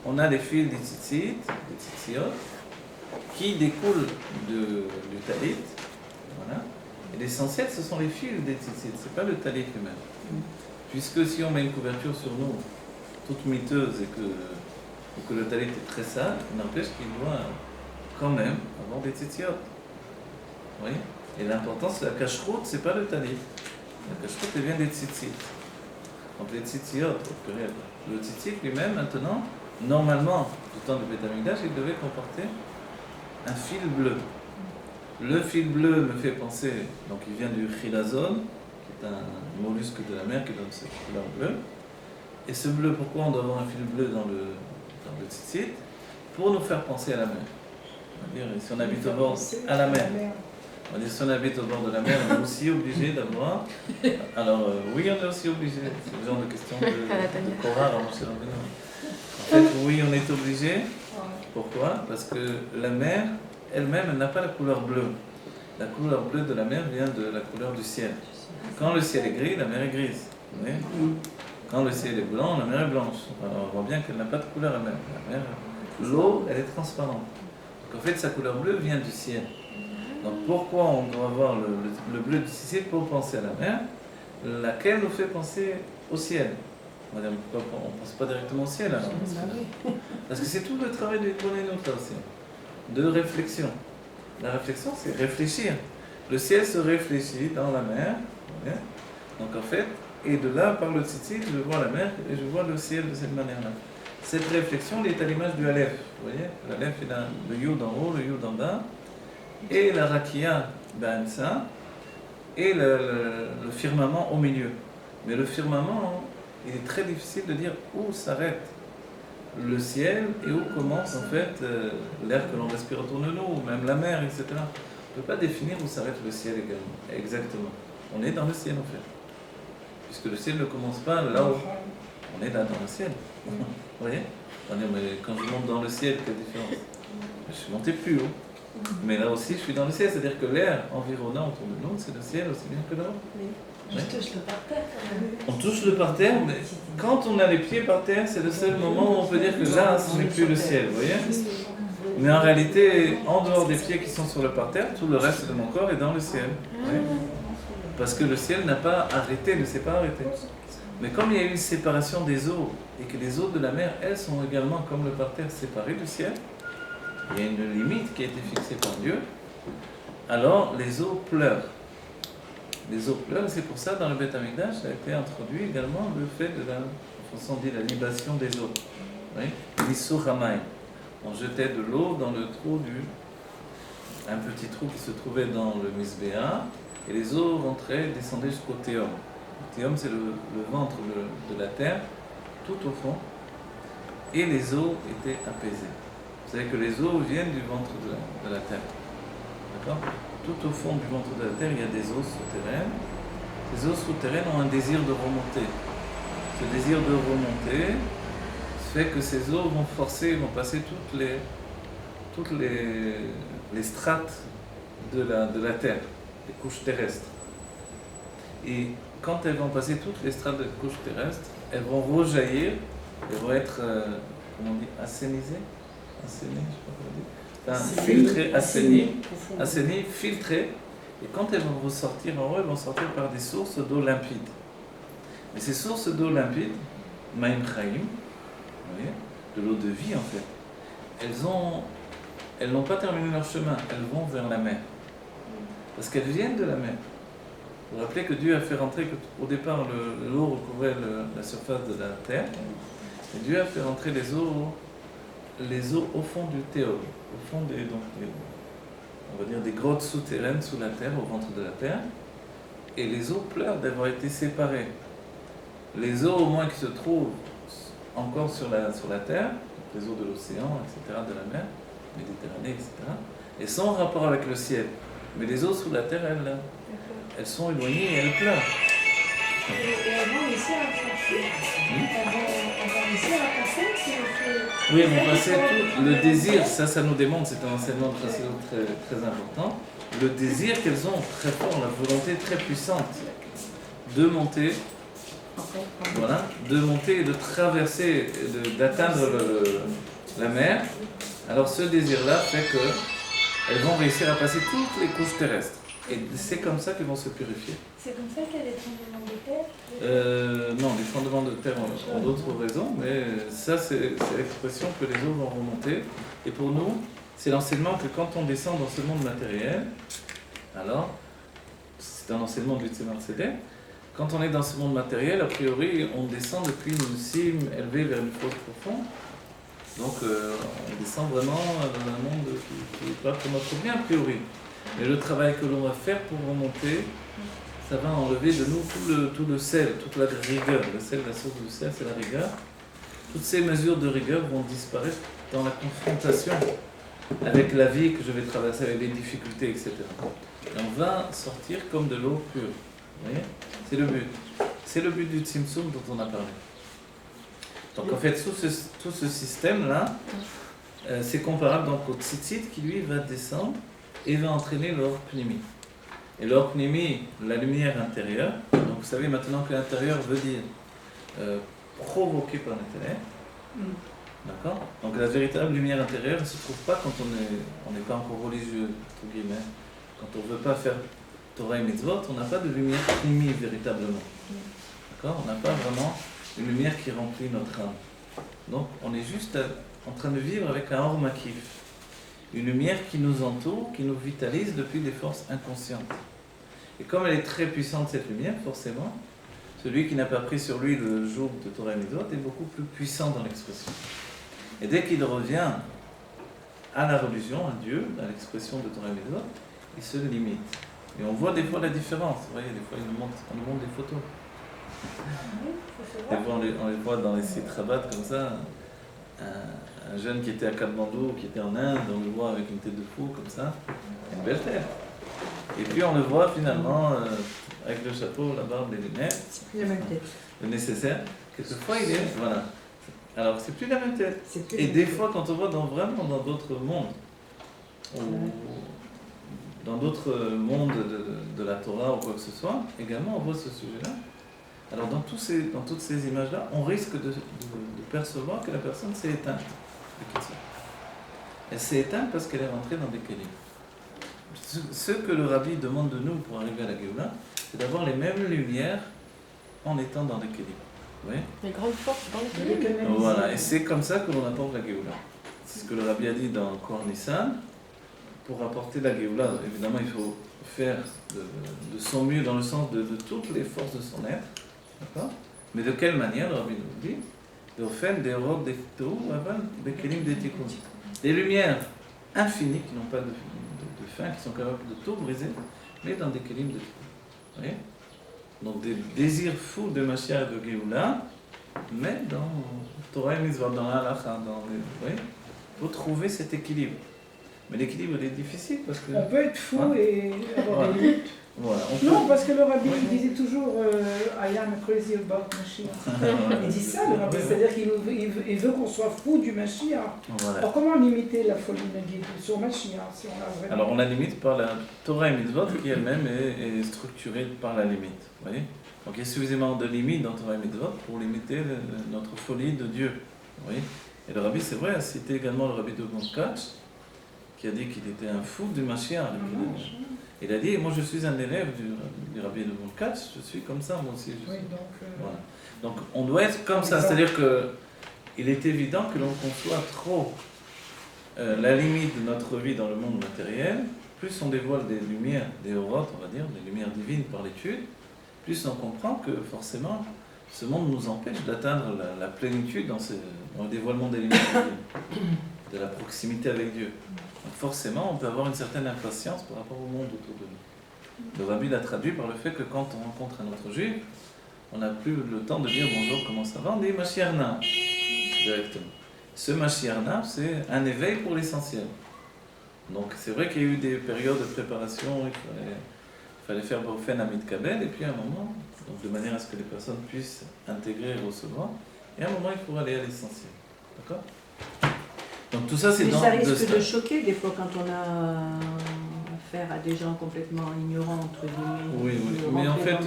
On a les fils des tzitzit, des tzitziot, qui découlent du talit. Voilà. Et l'essentiel, ce sont les fils des tzitzit, c'est pas le talit lui-même. Puisque si on met une couverture sur nous, toute miteuse, et que le talit est très sale, on empêche qu'il doit quand même avoir des tzitziot. Vous voyez? Et l'important, c'est la cacheroute, c'est pas le talit. La cacheroute, elle vient des tzitzit. Donc les tzitziot, au pluriel. Le tzitzit lui-même, maintenant, normalement, du temps du Beth Amikdash, il devait comporter un fil bleu. Le fil bleu me fait penser, donc il vient du chilazone, qui est un mollusque de la mer qui donne cette couleur bleue. Et ce bleu, pourquoi on doit avoir un fil bleu dans le tzitzit? Pour nous faire penser à la mer. On va dire, si on habite au bord, à la mer. On va dire, si on habite au bord de la mer, on est aussi obligé d'avoir. Alors, oui, on est aussi obligé. C'est le genre de question de Korah à Moshe Rabbeinu. En fait, oui, on est obligé. Pourquoi? Parce que la mer, elle-même, elle n'a pas la couleur bleue. La couleur bleue de la mer vient de la couleur du ciel. Quand le ciel est gris, la mer est grise. Vous voyez? Quand le ciel est blanc, la mer est blanche. Alors, on voit bien qu'elle n'a pas de couleur, la mer. La mer, l'eau, elle est transparente. Donc, en fait, sa couleur bleue vient du ciel. Donc, pourquoi on doit avoir le bleu du ciel pour penser à la mer, laquelle nous fait penser au ciel? On ne pense pas directement au ciel, alors. Parce que c'est tout le travail de l'Éternel aussi, de réflexion. La réflexion, c'est réfléchir. Le ciel se réfléchit dans la mer. Voyez. Donc en fait, et de là, par le tzitzit, je vois la mer et je vois le ciel de cette manière-là. Cette réflexion elle est à l'image du Aleph. Vous voyez, l'Aleph, il a le Yud en haut, le Yud en bas, et la Rakia d'Ansa, et le firmament au milieu. Mais le firmament, il est très difficile de dire où s'arrête le ciel et où commence en fait l'air que l'on respire autour de nous, même la mer, etc. On ne peut pas définir où s'arrête le ciel également, exactement. On est dans le ciel en fait. Puisque le ciel ne commence pas là où on est là dans le ciel. Vous voyez? Mais quand je monte dans le ciel, quelle différence? Je suis monté plus haut. Mais là aussi, je suis dans le ciel, c'est-à-dire que l'air environnant autour de nous, c'est le ciel aussi bien que là.
Je touche le parterre quand même.
On touche le parterre, mais quand on a les pieds par terre, c'est le seul moment où on peut dire que là, ce n'est plus le ciel, vous voyez? Mais en réalité, en dehors des pieds qui sont sur le parterre, tout le reste de mon corps est dans le ciel. Oui. Parce que le ciel n'a pas arrêté, ne s'est pas arrêté. Mais comme il y a eu une séparation des eaux, et que les eaux de la mer, elles sont également, comme le parterre, séparées du ciel, il y a une limite qui a été fixée par Dieu, alors les eaux pleurent. Les eaux pleurent, c'est pour ça, dans le Beth Amikdash, ça a été introduit également le fait de la, on dit, la libation des eaux. Oui, l'Issur Hamaim. On jetait de l'eau dans le trou un petit trou qui se trouvait dans le Misbéa, et les eaux rentraient, descendaient jusqu'au Théum. Le Théum, c'est le ventre de la terre, tout au fond, et les eaux étaient apaisées. Vous savez que les eaux viennent du ventre de la terre. D'accord? Tout au fond du ventre de la terre, il y a des eaux souterraines. Ces eaux souterraines ont un désir de remonter. Ce désir de remonter fait que ces eaux vont forcer, vont passer toutes les strates de la terre, les couches terrestres. Et quand elles vont passer toutes les strates des couches terrestres, elles vont rejaillir, elles vont être, comment on dit, assainies, je sais pas comment dire. Enfin, filtrées, assainies, filtrées, et quand elles vont ressortir en haut, elles vont sortir par des sources d'eau limpide. Et ces sources d'eau limpide, Maïm Chaim, vous voyez, de l'eau de vie en fait, elles n'ont pas terminé leur chemin, elles vont vers la mer. Parce qu'elles viennent de la mer. Vous vous rappelez que Dieu a fait rentrer, qu'au départ l'eau recouvrait la surface de la terre, et Dieu a fait rentrer les eaux au fond du Théum, au fond on va dire des grottes souterraines sous la terre, au ventre de la terre, et les eaux pleurent d'avoir été séparées. Les eaux au moins qui se trouvent encore sur la terre, les eaux de l'océan, etc., de la mer, Méditerranée, etc., elles sont en rapport avec le ciel. Mais les eaux sous la terre, elles sont éloignées et elles pleurent.
Et avant, les ciels à passer. Avant les ciels à passer, c'est...
Oui, on passait tout. Le désir, ça nous démontre, c'est un enseignement de Chassidut très, très important. Le désir qu'elles ont très fort, la volonté très puissante de monter, voilà, de monter et de traverser, d'atteindre la mer. Alors ce désir-là fait qu'elles vont réussir à passer toutes les couches terrestres. Et c'est comme ça qu'elles vont se purifier.
C'est comme ça qu'il y a des tremblements de terre?
Non, les tremblements de terre ont d'autres raisons, mais ça c'est l'expression que les eaux vont remonter. Et pour nous, c'est l'enseignement que quand on descend dans ce monde matériel, alors, c'est un enseignement du Tzemar Tzedek, quand on est dans ce monde matériel, a priori, on descend depuis une cime élevée vers une fosse profonde. Donc, on descend vraiment dans un monde qui n'est pas pour notre bien, a priori. Mais le travail que l'on va faire pour remonter, ça va enlever de nous tout le sel, toute la rigueur. Le sel, la source du sel, c'est la rigueur. Toutes ces mesures de rigueur vont disparaître dans la confrontation avec la vie que je vais traverser, avec les difficultés, etc. Et on va sortir comme de l'eau pure. Vous voyez? C'est le but. C'est le but du Tzimtzum dont on a parlé. Donc en fait, tout ce système-là, c'est comparable donc au Tzitzit qui lui va descendre et va entraîner l'or pnimi. Et l'or pnimi, la lumière intérieure, donc vous savez maintenant que l'intérieur veut dire provoqué par l'intellect. D'accord? Donc la véritable lumière intérieure ne se trouve pas quand on n'est pas encore religieux, entre guillemets. Quand on ne veut pas faire Torah et Mitzvot, on n'a pas de lumière pnimi véritablement. D'accord? On n'a pas vraiment une lumière qui remplit notre âme. Donc on est juste en train de vivre avec un or makif. Une lumière qui nous entoure, qui nous vitalise depuis des forces inconscientes. Et comme elle est très puissante cette lumière, forcément, celui qui n'a pas pris sur lui le joug de Torah et Mitzvot est beaucoup plus puissant dans l'expression. Et dès qu'il revient à la religion, à Dieu, à l'expression de Torah et Mitzvot, il se limite. Et on voit des fois la différence. Vous voyez, des fois on nous montre des photos. Des fois on les voit dans les sites rabat comme ça. Un jeune qui était à Katmandou, qui était en Inde, on le voit avec une tête de fou comme ça. Une belle tête. Et puis on le voit finalement avec le chapeau, la barbe, les lunettes.
C'est plus la même tête.
Le nécessaire. Quelquefois il est. Voilà. Alors c'est plus la même tête. Et des fois quand on voit vraiment dans d'autres mondes, dans d'autres mondes de la Torah ou quoi que ce soit, également on voit ce sujet-là. Alors dans toutes ces images-là, on risque de percevoir que la personne s'est éteinte. Elle s'est éteinte parce qu'elle est rentrée dans des kélim. Ce que le Rabbi demande de nous pour arriver à la Géoula, c'est d'avoir les mêmes lumières en étant dans des kélim. Vous voyez ?
Les grandes forces dans les kélim.
Voilà, et c'est comme ça que l'on apporte la Géoula. C'est ce que le Rabbi a dit dans Kor Nissan. Pour apporter la Géoula, évidemment, il faut faire de son mieux dans le sens de toutes les forces de son être. D'accord ? Mais de quelle manière, le Rabbi nous dit ? De faire des robes, des taux, des kélim, des tikkun. Des lumières infinies qui n'ont pas de fin, qui sont capables de tout briser, mais dans des kélim de tikkun. Vous voyez ? Donc des désirs fous de Mashiach et de Géoula, mais dans Torah et Mitzvot, dans la Halacha, vous voyez ? Il faut trouver cet équilibre. Mais l'équilibre il est difficile parce que...
On peut être fou et avoir des limites.
Voilà,
non, parce que le Rabbi disait toujours I am crazy about Mashiach. Il dit ça, le Rabbi, c'est-à-dire qu'il veut qu'on soit fou du Mashiach.
Voilà.
Alors comment limiter la folie sur Mashiach si on a vraiment...
Alors on la limite par la Torah et Mitzvot qui elle-même est structurée par la limite. Vous voyez ? Donc il y a suffisamment de limites dans Torah et Mitzvot pour limiter notre folie de Dieu. Vous voyez ? Et le Rabbi, c'est vrai, a cité également le Rabbi de Gonkach, qui a dit qu'il était un fou du Mashiach. Il a dit, moi je suis un élève du Rabbi de Gonkach, je suis comme ça, moi aussi.
Oui,
voilà. Donc on doit être comme ça, c'est-à-dire qu'il est évident que l'on conçoit trop la limite de notre vie dans le monde matériel, plus on dévoile des lumières, des orotes, on va dire, des lumières divines par l'étude, plus on comprend que forcément ce monde nous empêche d'atteindre la plénitude dans le dévoilement des lumières divines, de la proximité avec Dieu. Donc forcément, on peut avoir une certaine impatience par rapport au monde autour de nous. Le Rabbi l'a traduit par le fait que quand on rencontre un autre juif, on n'a plus le temps de dire bonjour, comment ça va, on dit Mashiach directement. Ce Mashiach, c'est un éveil pour l'essentiel. Donc c'est vrai qu'il y a eu des périodes de préparation, il fallait faire Baufen à Mitkabel, et puis à un moment, donc de manière à ce que les personnes puissent intégrer et recevoir, et à un moment il faut aller à l'essentiel. D'accord ? Donc tout ça c'est dans...
Mais ça risque de choquer des fois quand on a affaire à des gens complètement ignorants, entre guillemets.
Oui, mais en fait,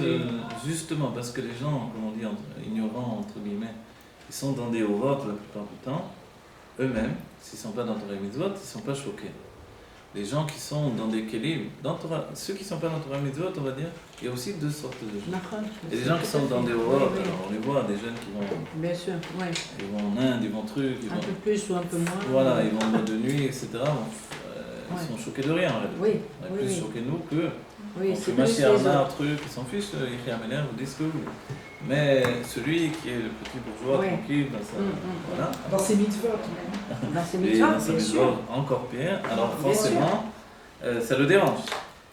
justement, parce que les gens, comme on dit, ignorants, entre guillemets, ils sont dans des horotes la plupart du temps, eux-mêmes, s'ils ne sont pas dans Torah et Mitzvot, ils ne sont pas choqués. Les gens qui sont dans des kélim, ceux qui ne sont pas dans Torah et Mitzvot, on va dire, il y a aussi deux sortes de gens. Il y a des gens qui sont dans des horotes, alors on les voit, des jeunes qui vont...
Bien sûr, oui.
Ils vont en Inde, ils vont truc...
Un peu plus ou un peu moins.
Voilà, ils vont en boîte de nuit, etc. Ils sont choqués de rien, en fait.
Oui.
On est plus choqués nous que...
Oui, c'est
plus les autres. Truc, ils s'en fichent, ils ramènent, vous disent ce que vous voulez. Mais celui qui est le petit bourgeois, tranquille, voilà.
Dans ses mitzvot, même.
Dans ses mitzvot, bien sûr.
Encore pire. Alors forcément, ça le dérange.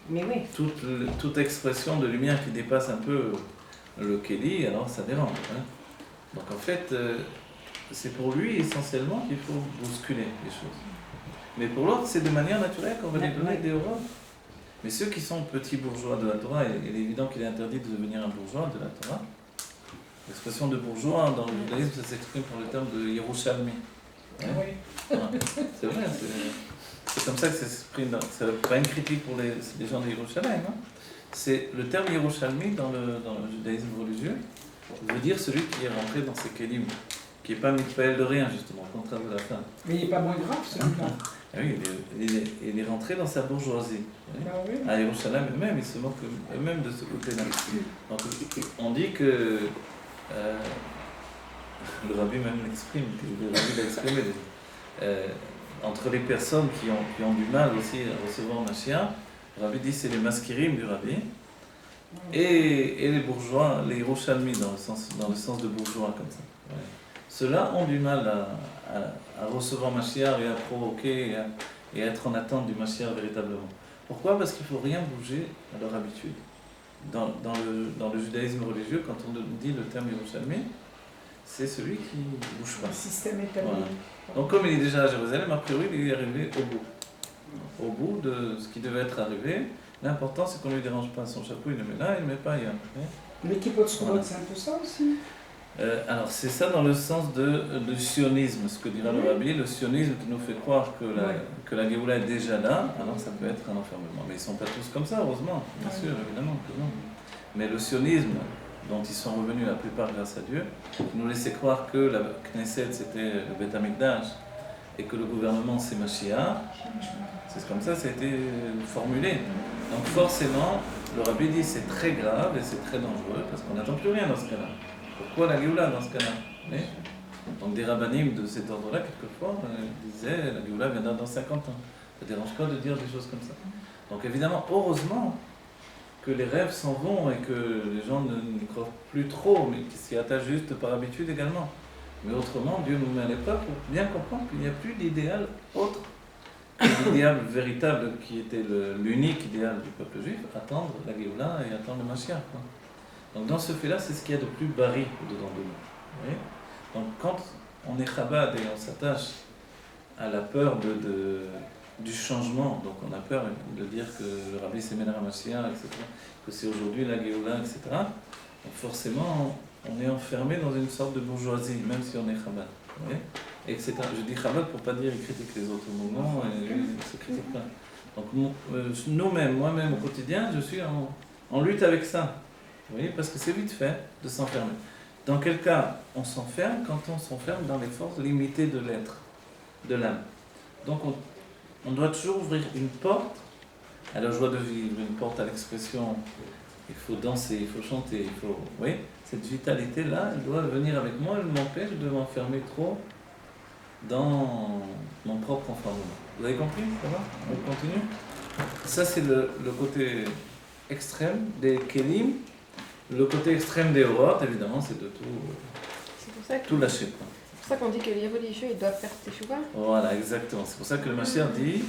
Mais oui.
Toute expression de lumière qui dépasse un peu le Kéli, alors ça dérange. Hein. Donc en fait, c'est pour lui essentiellement qu'il faut bousculer les choses. Mais pour l'autre, c'est de manière naturelle qu'on va lui donner des horreurs. Mais ceux qui sont petits bourgeois de la Torah, il est évident qu'il est interdit de devenir un bourgeois de la Torah. L'expression de bourgeois dans le judaïsme, ça s'exprime par le terme de Yerushalmi.
Oui.
Voilà. C'est vrai, c'est comme ça que ça s'exprime. C'est pas une critique pour les gens de Yerushalayim. Hein. C'est le terme Yerushalmi dans le judaïsme religieux veut dire celui qui est rentré dans ses kelim, qui n'est pas mitpael de rien, justement, au contraire de la fin.
Mais il n'est pas moins grave, celui-là.
Ah oui, il est rentré dans sa bourgeoisie. Oui.
Bah oui.
À Yerushalayim eux-mêmes, ils se moquent eux-mêmes de ce côté-là. Donc, on dit que le rabbi même l'exprime, le rabbi l'a exprimé. Entre les personnes qui ont du mal aussi à recevoir Mashiach, le rabbi dit c'est les maskirim du rabbi, et les bourgeois, les Yerushalmi dans le sens de bourgeois comme ça. Ouais. Ceux-là ont du mal à recevoir Mashiach et à provoquer et à être en attente du Mashiach véritablement. Pourquoi ? Parce qu'il ne faut rien bouger à leur habitude. Dans le judaïsme religieux, quand on dit le terme Yerushalmi, c'est celui qui ne bouge pas.
Le système établi.
Voilà. Donc comme il est déjà à Jérusalem, a priori il est arrivé au bout de ce qui devait être arrivé. L'important c'est qu'on ne lui dérange pas son chapeau, il le met là, il ne le met pas ailleurs.
Mais Kippot Skolot,
Voilà.
c'est un peu ça aussi.
Alors c'est ça dans le sens du sionisme, ce que dira le rabbi, le sionisme qui nous fait croire que la Géoula est déjà là, alors ça peut être un enfermement. Mais ils ne sont pas tous comme ça, heureusement, bien sûr, évidemment que non. Mais le sionisme, dont ils sont revenus la plupart grâce à Dieu, qui nous laissait croire que la Knesset c'était le Beth Amikdash et que le gouvernement c'est Mashiach, c'est comme ça a été formulé. Donc forcément, le rabbi dit c'est très grave et c'est très dangereux parce qu'on n'attend plus rien dans ce cas-là. Pourquoi la Géoula dans ce cas-là? Donc des rabbinim de cet ordre-là, quelquefois, disaient la Géoula viendra dans 50 ans. Ça ne dérange pas de dire des choses comme ça. Donc évidemment, heureusement que les rêves s'en vont et que les gens n'y croient plus trop, mais qui s'y attachent juste par habitude également. Mais autrement, Dieu nous met à l'épreuve pour bien comprendre qu'il n'y a plus d'idéal autre que l'idéal véritable qui était l'unique idéal du peuple juif, attendre la Géoula et attendre le Mashiach. Donc dans ce fait-là, c'est ce qu'il y a de plus bari au-dedans de nous. Vous voyez ? Donc quand on est Chabad et on s'attache à la peur du changement, donc on a peur de dire que le Rabbi c'est Ménara Mashiach, etc., que c'est aujourd'hui la Géoula, etc., donc forcément on est enfermé dans une sorte de bourgeoisie, même si on est Chabad. Vous voyez ? Etc. Je dis Chabad pour pas dire qu'il critique les autres mouvements, et lui il ne se critique pas. Donc nous-mêmes, moi-même au quotidien, je suis en lutte avec ça. Vous voyez, parce que c'est vite fait de s'enfermer. Dans quel cas on s'enferme? Quand on s'enferme dans les forces limitées de l'être, de l'âme. Donc on doit toujours ouvrir une porte à la joie de vivre, une porte à l'expression. Il faut danser, il faut chanter, il faut... Vous voyez, cette vitalité-là, elle doit venir avec moi, elle m'empêche de m'enfermer trop dans mon propre enfermement. Vous avez compris? Ça va? On continue? Ça, c'est le côté extrême des Kélim. Le côté extrême des Horot, évidemment, c'est de tout lâcher.
C'est pour ça qu'on dit que les religieux, ils doivent faire teshuva.
Voilà, exactement. C'est pour ça que le Mashiach dit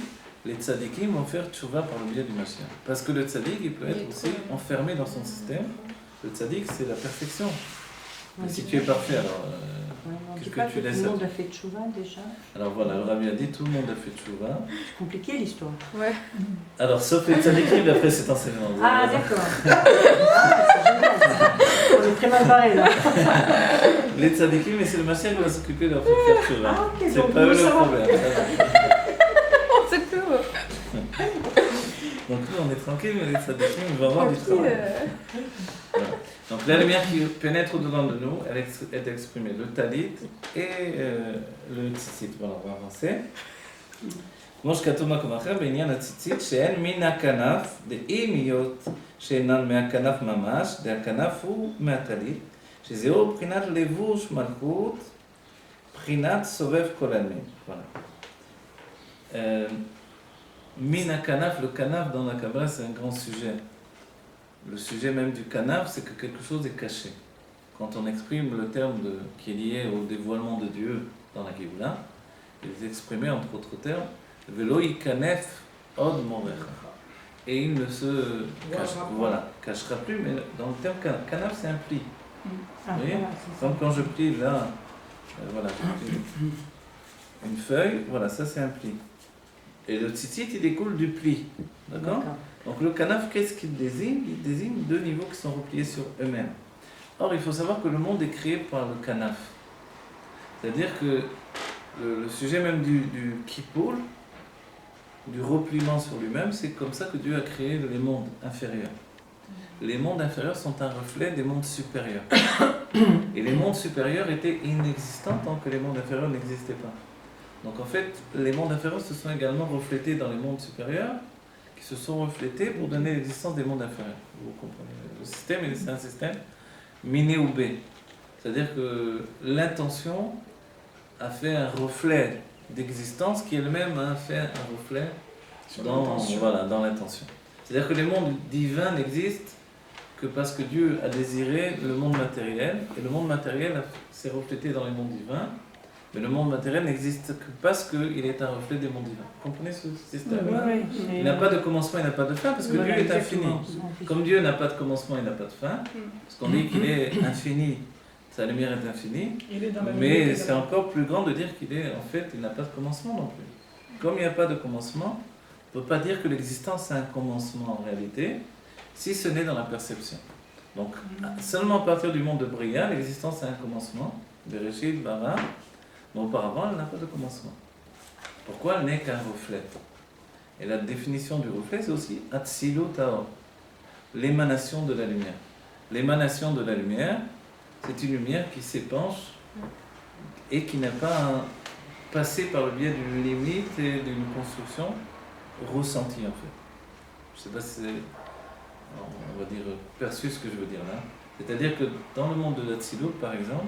les tzadikim vont faire teshuva par le biais du Mashiach. Parce que le tzadik, il peut être aussi enfermé dans son système. Le tzadik, c'est la perfection. Mais si tu es parfait, alors qu'est-ce que tu laisses?
Tout le monde a fait tchouva déjà.
Alors voilà, le rabbi a dit tout le monde a fait teshuva.
C'est compliqué l'histoire.
Ouais.
Alors, sauf les tzadikim, d'après cet enseignement.
Ah, d'accord. C'est génial ça. On est très mal barrés là.
Les tzadikim, mais c'est le Mashiach qui va s'occuper de leur faire teshuva.
Ah, ok,
C'est
donc
pas eux
nous,
le
ça va.
problème.
On sait plus.
Donc nous, on est tranquille, mais les tzadikim, ils vont avoir du
Tranquille.
travail. Voilà. Donc la lumière qui pénètre au-dedans de nous, elle est exprimée le talit et le tzitzit. Voilà, on va avancer. כמו שכתוב במקום אחר בעניין הציצית שהן מן הכנף דאם היות שאינן מהכנף ממש, דהכנף הוא מהטלית, שזהו בחינת לבוש מלכות, בחינת סובב כל עלמין. Voilà. Min הכנף, le canaf dans la Kabbalah c'est un grand sujet. Le sujet même du canaf, c'est que quelque chose est caché. Quand on exprime le terme qui est lié au dévoilement de Dieu dans la Géoula, il est exprimé entre autres termes Velo yikanef od morecha. Et il ne se cachera plus, mais dans le terme kanaf, c'est un pli.
Ah,
Vous voyez,
voilà, c'est ça.
comme quand je plie là, voilà, je plie une feuille, voilà, ça c'est un pli. Et le tzitzit, il découle du pli. D'accord? Donc le kanaf, qu'est-ce qu'il désigne? Il désigne deux niveaux qui sont repliés sur eux-mêmes. Or, il faut savoir que le monde est créé par le kanaf. C'est-à-dire que le sujet même du kippour, du repliement sur lui-même, c'est comme ça que Dieu a créé les mondes inférieurs. Les mondes inférieurs sont un reflet des mondes supérieurs. Et les mondes supérieurs étaient inexistants tant que les mondes inférieurs n'existaient pas. Donc en fait, les mondes inférieurs se sont également reflétés dans les mondes supérieurs, qui se sont reflétés pour donner l'existence des mondes inférieurs. Vous comprenez? Le système, c'est un système miné ou B. C'est-à-dire que l'intention a fait un reflet d'existence qui elle-même a fait un reflet dans l'intention. C'est-à-dire que les mondes divins n'existent que parce que Dieu a désiré le monde matériel, et le monde matériel s'est reflété dans les mondes divins, mais le monde matériel n'existe que parce qu'il est un reflet des mondes divins. Vous comprenez ce système? Il n'a pas de commencement, il n'a pas de fin, parce que Dieu est infini. Comme Dieu n'a pas de commencement, il n'a pas de fin, parce qu'on dit qu'il est infini, sa lumière est infinie, mais c'est encore plus grand de dire qu'il est, en fait, il n'a pas de commencement non plus. Comme il n'y a pas de commencement, on ne peut pas dire que l'existence a un commencement en réalité, si ce n'est dans la perception. Donc, seulement à partir du monde de Bria, l'existence a un commencement, Bereshit, Bara, mais auparavant, elle n'a pas de commencement. Pourquoi? Elle n'est qu'un reflet. Et la définition du reflet, c'est aussi Atsilut Taor, l'émanation de la lumière. L'émanation de la lumière, c'est une lumière qui s'épanche et qui n'a pas passé par le biais d'une limite et d'une construction ressentie en fait. Je ne sais pas si c'est, on va dire, perçu ce que je veux dire là. C'est-à-dire que dans le monde de l'Atsilut, par exemple,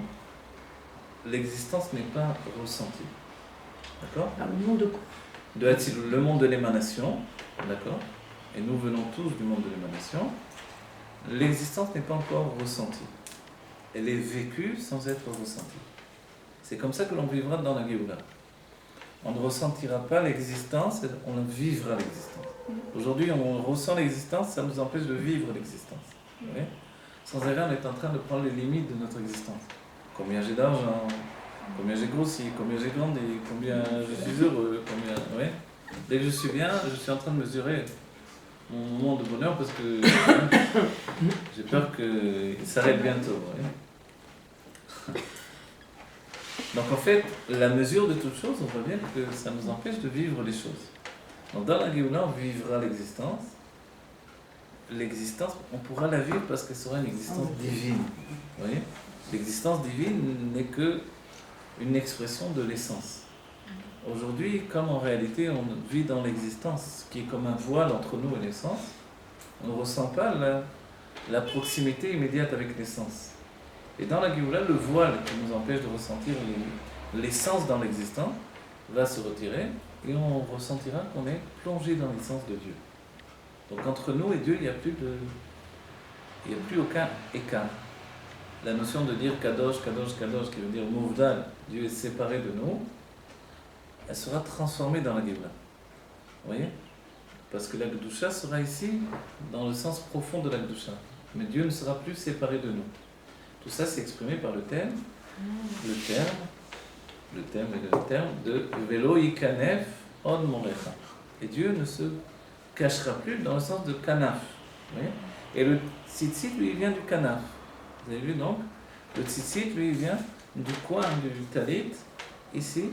l'existence n'est pas ressentie. D'accord?
Le monde de quoi?
De l'Atsilut, le monde de l'émanation, d'accord? Et nous venons tous du monde de l'émanation. L'existence n'est pas encore ressentie. Elle est vécue sans être ressentie. C'est comme ça que l'on vivra dans la Géoula. On ne ressentira pas l'existence, on vivra l'existence. Aujourd'hui, on ressent l'existence, ça nous empêche de vivre l'existence. Vous voyez? Sans arrêt, on est en train de prendre les limites de notre existence. Combien j'ai d'argent, combien j'ai grossi, combien j'ai grandi, combien je suis heureux, combien... Oui. Dès que je suis bien, je suis en train de mesurer mon moment de bonheur parce que j'ai peur qu'il s'arrête bientôt. Oui. Donc en fait, la mesure de toute chose, on voit bien que ça nous empêche de vivre les choses. Donc dans la Géoula, on vivra l'existence. L'existence, on pourra la vivre parce qu'elle sera une existence divine. Vous voyez? L'existence divine n'est que une expression de l'essence. Aujourd'hui, comme en réalité on vit dans l'existence, qui est comme un voile entre nous et l'essence, on ne ressent pas la proximité immédiate avec l'essence. Et dans la Géoula, le voile qui nous empêche de ressentir l'essence dans l'existence va se retirer et on ressentira qu'on est plongé dans l'essence de Dieu. Donc entre nous et Dieu, il n'y a plus aucun écart. La notion de dire Kadosh, Kadosh, Kadosh, qui veut dire Mouvdal, Dieu est séparé de nous, elle sera transformée dans la Géoula. Vous voyez? Parce que la Gdusha sera ici dans le sens profond de la Gdusha. Mais Dieu ne sera plus séparé de nous. Tout ça, c'est exprimé par le terme de Velo Yikanef Od Morecha. Et Dieu ne se cachera plus dans le sens de Kanaf. Vous voyez? Et le tzitzit, lui, il vient du Kanaf. Vous avez vu donc? Le tzitzit, lui, il vient du coin du talit. Ici,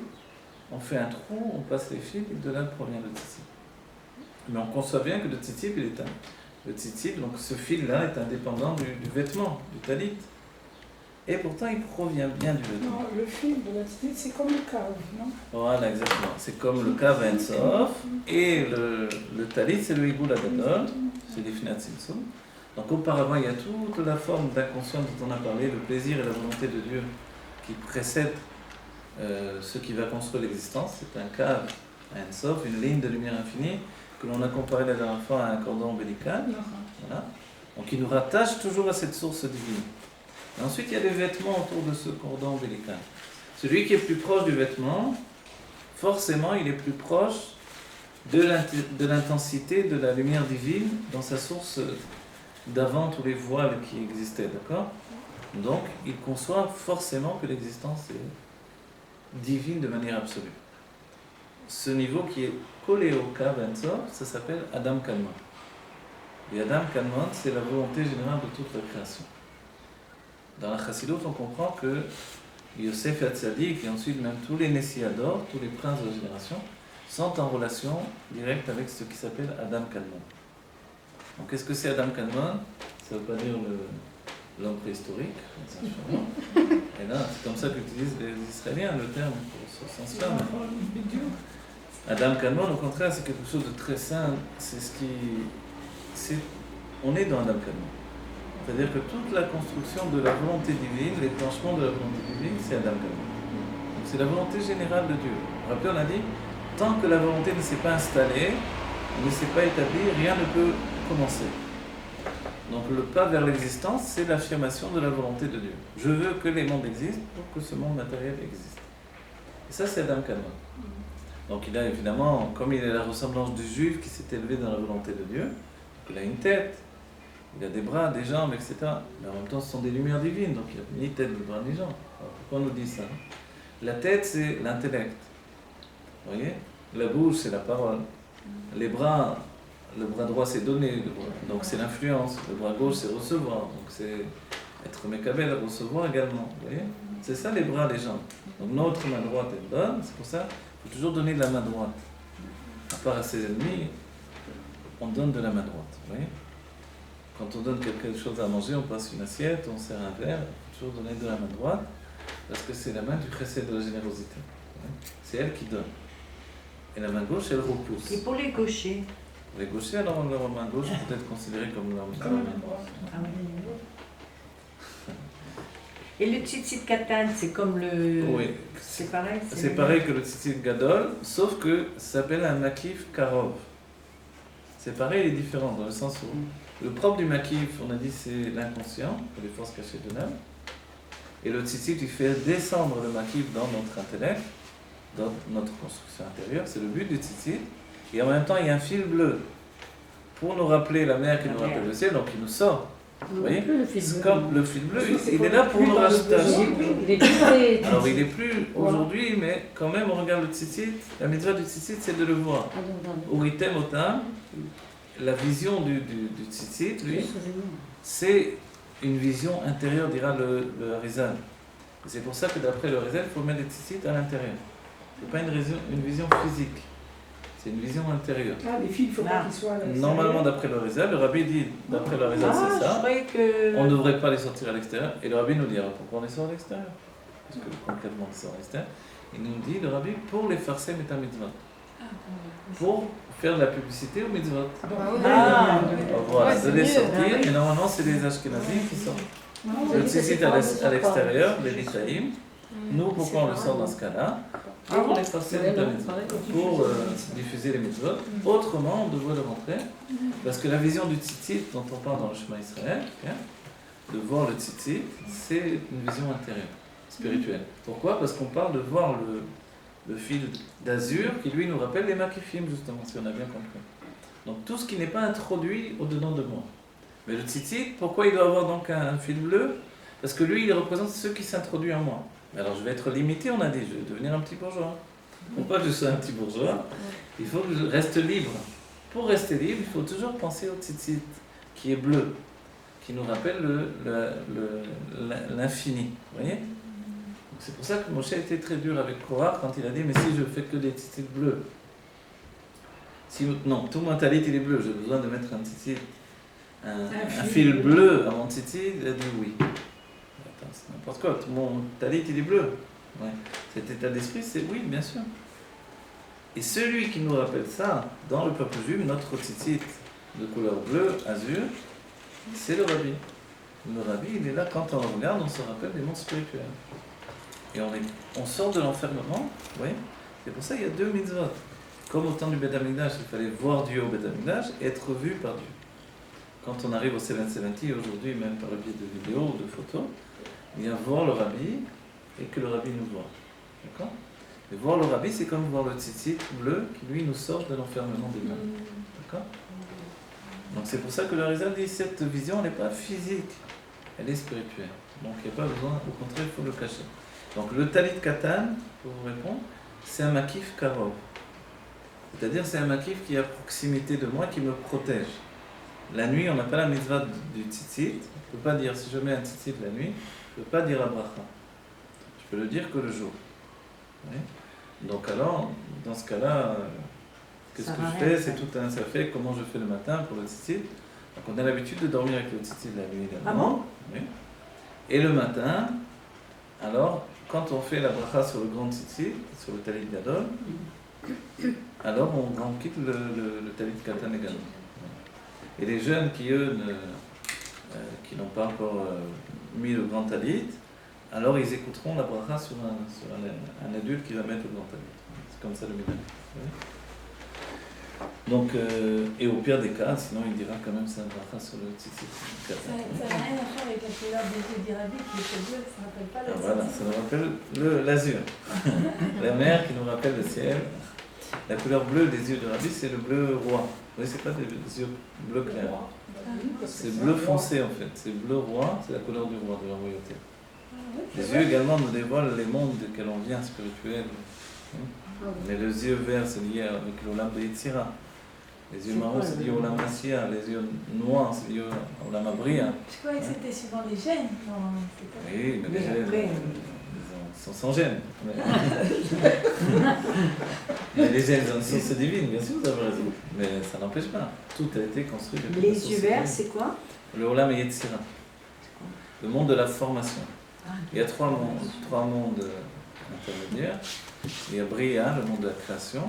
on fait un trou, on passe les fils, et de là provient le tzitzit. Mais on conçoit bien que le tzitzit, le tzitzit, donc ce fil-là, est indépendant du vêtement, du talit. Et pourtant, il provient bien du vêtement.
Non, le fil de la tzitzit, c'est comme le cave, non?
Voilà, exactement. C'est comme le kav en sof, et le talit, c'est le hiboul agadol, c'est les finat simsum. Donc auparavant, il y a toute la forme d'inconscient dont on a parlé, le plaisir et la volonté de Dieu qui précèdent ce qui va construire l'existence. C'est un kav en sof, une ligne de lumière infinie, que l'on a comparé la dernière fois à un cordon ombilical. Voilà. Donc il nous rattache toujours à cette source divine. Et ensuite, il y a des vêtements autour de ce cordon ombilical. Celui qui est plus proche du vêtement, forcément, il est plus proche de l'intensité de la lumière divine dans sa source d'avant tous les voiles qui existaient, d'accord? Donc, il conçoit forcément que l'existence est divine de manière absolue. Ce niveau qui est collé au Kav Ensof, ça s'appelle Adam Kalman. Et Adam Kalman, c'est la volonté générale de toute la création. Dans la Chassidut, on comprend que Yosef Hatzadik et ensuite même tous les Nessiador, tous les princes de la génération, sont en relation directe avec ce qui s'appelle Adam Kalman. Donc qu'est-ce que c'est Adam Kalman? Ça ne veut pas dire l'homme préhistorique. Et là, c'est comme ça qu'utilisent les Israéliens le terme pour ce sens-là. Adam Kalman, au contraire, c'est quelque chose de très sain. On est dans Adam Kalman. C'est-à-dire que toute la construction de la volonté divine, les planchements de la volonté divine, c'est Adam Kalman. Donc c'est la volonté générale de Dieu. Rappelez, on a dit, tant que la volonté ne s'est pas installée, ne s'est pas établie, rien ne peut commencer. Donc le pas vers l'existence, c'est l'affirmation de la volonté de Dieu. Je veux que les mondes existent pour que ce monde matériel existe. Et ça, c'est Adam Kalman. Donc il a évidemment, comme il est la ressemblance du juif qui s'est élevé dans la volonté de Dieu, il a une tête, il a des bras, des jambes, etc. Mais en même temps, ce sont des lumières divines, donc il n'y a ni tête, ni bras, ni jambes. Alors pourquoi on nous dit ça? La tête, c'est l'intellect. Vous voyez? La bouche, c'est la parole. Les bras, le bras droit, c'est donner, donc c'est l'influence. Le bras gauche, c'est recevoir, donc c'est être mécabel, recevoir également. Vous voyez? C'est ça les bras, les jambes. Donc notre main droite, elle donne, c'est pour ça qu'il faut toujours donner de la main droite. À part à ses ennemis, on donne de la main droite. Vous voyez? Quand on donne quelque chose à manger, on passe une assiette, on sert un verre, il faut toujours donner de la main droite, parce que c'est la main du chesed de la générosité. C'est elle qui donne. Et la main gauche, elle repousse.
Et pour les gauchers?
Les gauchers, alors la main gauche peut être considérée comme la main droite.
Ah oui. Et le tzitzit katan, c'est comme le...
Oui.
C'est pareil?
C'est pareil que le tzitzit gadol, sauf que ça s'appelle un makif karov. C'est pareil et différent dans le sens où le propre du makif, on a dit, c'est l'inconscient, les forces cachées de l'âme. Et le tzitzit, il fait descendre le makif dans notre intellect, dans notre construction intérieure. C'est le but du tzitzit. Et en même temps, il y a un fil bleu pour nous rappeler la mer qui nous rappelle le ciel, donc il nous sort. Vous voyez? C'est comme le fil bleu, il est là pour nous rajouter un fil. Alors il n'est plus aujourd'hui, mais quand même, on regarde le tzitzit. La mitzvah du tzitzit, c'est de le voir. Uritem otam, la vision du tzitzit, lui, c'est une vision intérieure, dira le Harizal. C'est pour ça que d'après le Harizal, il faut mettre des tzitzit à l'intérieur. Ce n'est pas une vision physique. C'est une vision intérieure.
Ah, les fils, il faut pas qu'ils soient à l'extérieur.
Normalement, d'après le Harizal, le rabbi dit, d'après le Harizal, c'est ça. On ne devrait pas les sortir à l'extérieur. Et le rabbi nous dira pourquoi on les sort à l'extérieur. Parce que concrètement, on les sort à l'extérieur. Il nous dit, le rabbi, pour les farser et mitzvot. Pour faire de la publicité aux mitzvot. Voilà, de les sortir. Et normalement, c'est les Ashkenazim qui sortent. Le tzitzit à l'extérieur, les Litaïm. Nous, pourquoi on le sort dans ce cas-là? Pour les farser et pour diffuser les mitzvot. Autrement, on devrait le rentrer. Parce que la vision du tzitzit dont on parle dans le Shema Israël, de voir le tzitzit, c'est une vision intérieure, spirituelle. Pourquoi? Parce qu'on parle de voir le fil d'azur qui lui nous rappelle les makifim, justement, si on a bien compris. Donc tout ce qui n'est pas introduit au-dedans de moi. Mais le tzitzit, pourquoi il doit avoir donc un fil bleu? Parce que lui, il représente ce qui s'introduit en moi. Mais alors je vais être limité, on a dit, je vais devenir un petit bourgeois. Pour pas que je sois un petit bourgeois, il faut que je reste libre. Pour rester libre, il faut toujours penser au tzitzit, qui est bleu, qui nous rappelle l'infini. Vous voyez? C'est pour ça que Moshe a été très dur avec Korach quand il a dit, mais si je fais que des tzitzit bleus, non, tout mon talit il est bleu, j'ai besoin de mettre un tzitzit, un fil bleu à mon tzitzit, il a dit oui. Attends, c'est n'importe quoi, tout mon talit il est bleu. Ouais. Cet état d'esprit, c'est oui, bien sûr. Et celui qui nous rappelle ça, dans le peuple juif, notre tzitzit de couleur bleue, azur, c'est le rabbi. Le rabbi, il est là, quand on le regarde, on se rappelle des mondes spirituels. Et on sort de l'enfermement, vous voyez? C'est pour ça qu'il y a deux mitzvot. Comme au temps du Beth Amikdash, il fallait voir Dieu au Beth Amikdash et être vu par Dieu. Quand on arrive au 770, aujourd'hui, même par le biais de vidéos ou de photos, il y a voir le rabbi et que le rabbi nous voit. D'accord? Et voir le rabbi, c'est comme voir le tzitzit bleu qui, lui, nous sort de l'enfermement des mains. D'accord? Donc c'est pour ça que le Harizal dit cette vision, elle n'est pas physique, elle est spirituelle. Donc il n'y a pas besoin, au contraire, il faut le cacher. Donc le talit katan, pour vous répondre, c'est un makif karov. C'est-à-dire c'est un makif qui est à proximité de moi, qui me protège. La nuit, on n'a pas la mitzvah du tzitzit. Je ne peux pas dire, si je mets un tzitzit la nuit, je ne peux pas dire la bracha. Je peux le dire que le jour. Oui. Donc alors, dans ce cas-là, qu'est-ce que je fais? C'est tout un, ça fait comment je fais le matin pour le tzitzit. Donc on a l'habitude de dormir avec le tzitzit la nuit également.
Ah bon?
Oui. Et le matin, alors, quand on fait la bracha sur le grand tzitzit, sur le talit gadol, alors on quitte le talit katan également. Et les jeunes qui, eux, qui n'ont pas encore mis le grand talit, alors ils écouteront la bracha sur un adulte qui va mettre le grand talit. C'est comme ça le minhag. Donc, et au pire des cas, sinon il dira quand même c'est un bracha sur le tzitzit.
Ça n'a rien à faire avec la couleur des yeux d'Irabi qui est bleu, ça ne rappelle pas le
Ah, voilà, ça nous rappelle l'azur. La mer qui nous rappelle le ciel. La couleur bleue des yeux de Rabbi, c'est le bleu roi. Oui, c'est pas des yeux bleu clair. C'est bleu foncé en fait. C'est bleu roi, c'est la couleur du roi, de la royauté. Les yeux également nous dévoilent les mondes desquels on vient, spirituels. Mais les yeux verts, c'est lié avec l'Olam de Yitzhira. Les yeux marrons, c'est lié au Olam Asiya. Les yeux noirs, c'est lié au Olam Abriya.
Je croyais que c'était suivant les gènes. Non, c'est pas...
Oui, mais les gènes sont sans gènes. Mais les gènes ont une source divine, bien sûr, vous avez raison. Mais ça n'empêche pas. Tout a été construit depuis la
Les
source
yeux verts,
divine.
c'est quoi?
Le Olam et Yetzira. Le monde de la formation. Il y a trois mondes intermédiaires. Il y a Briya, le monde de la création.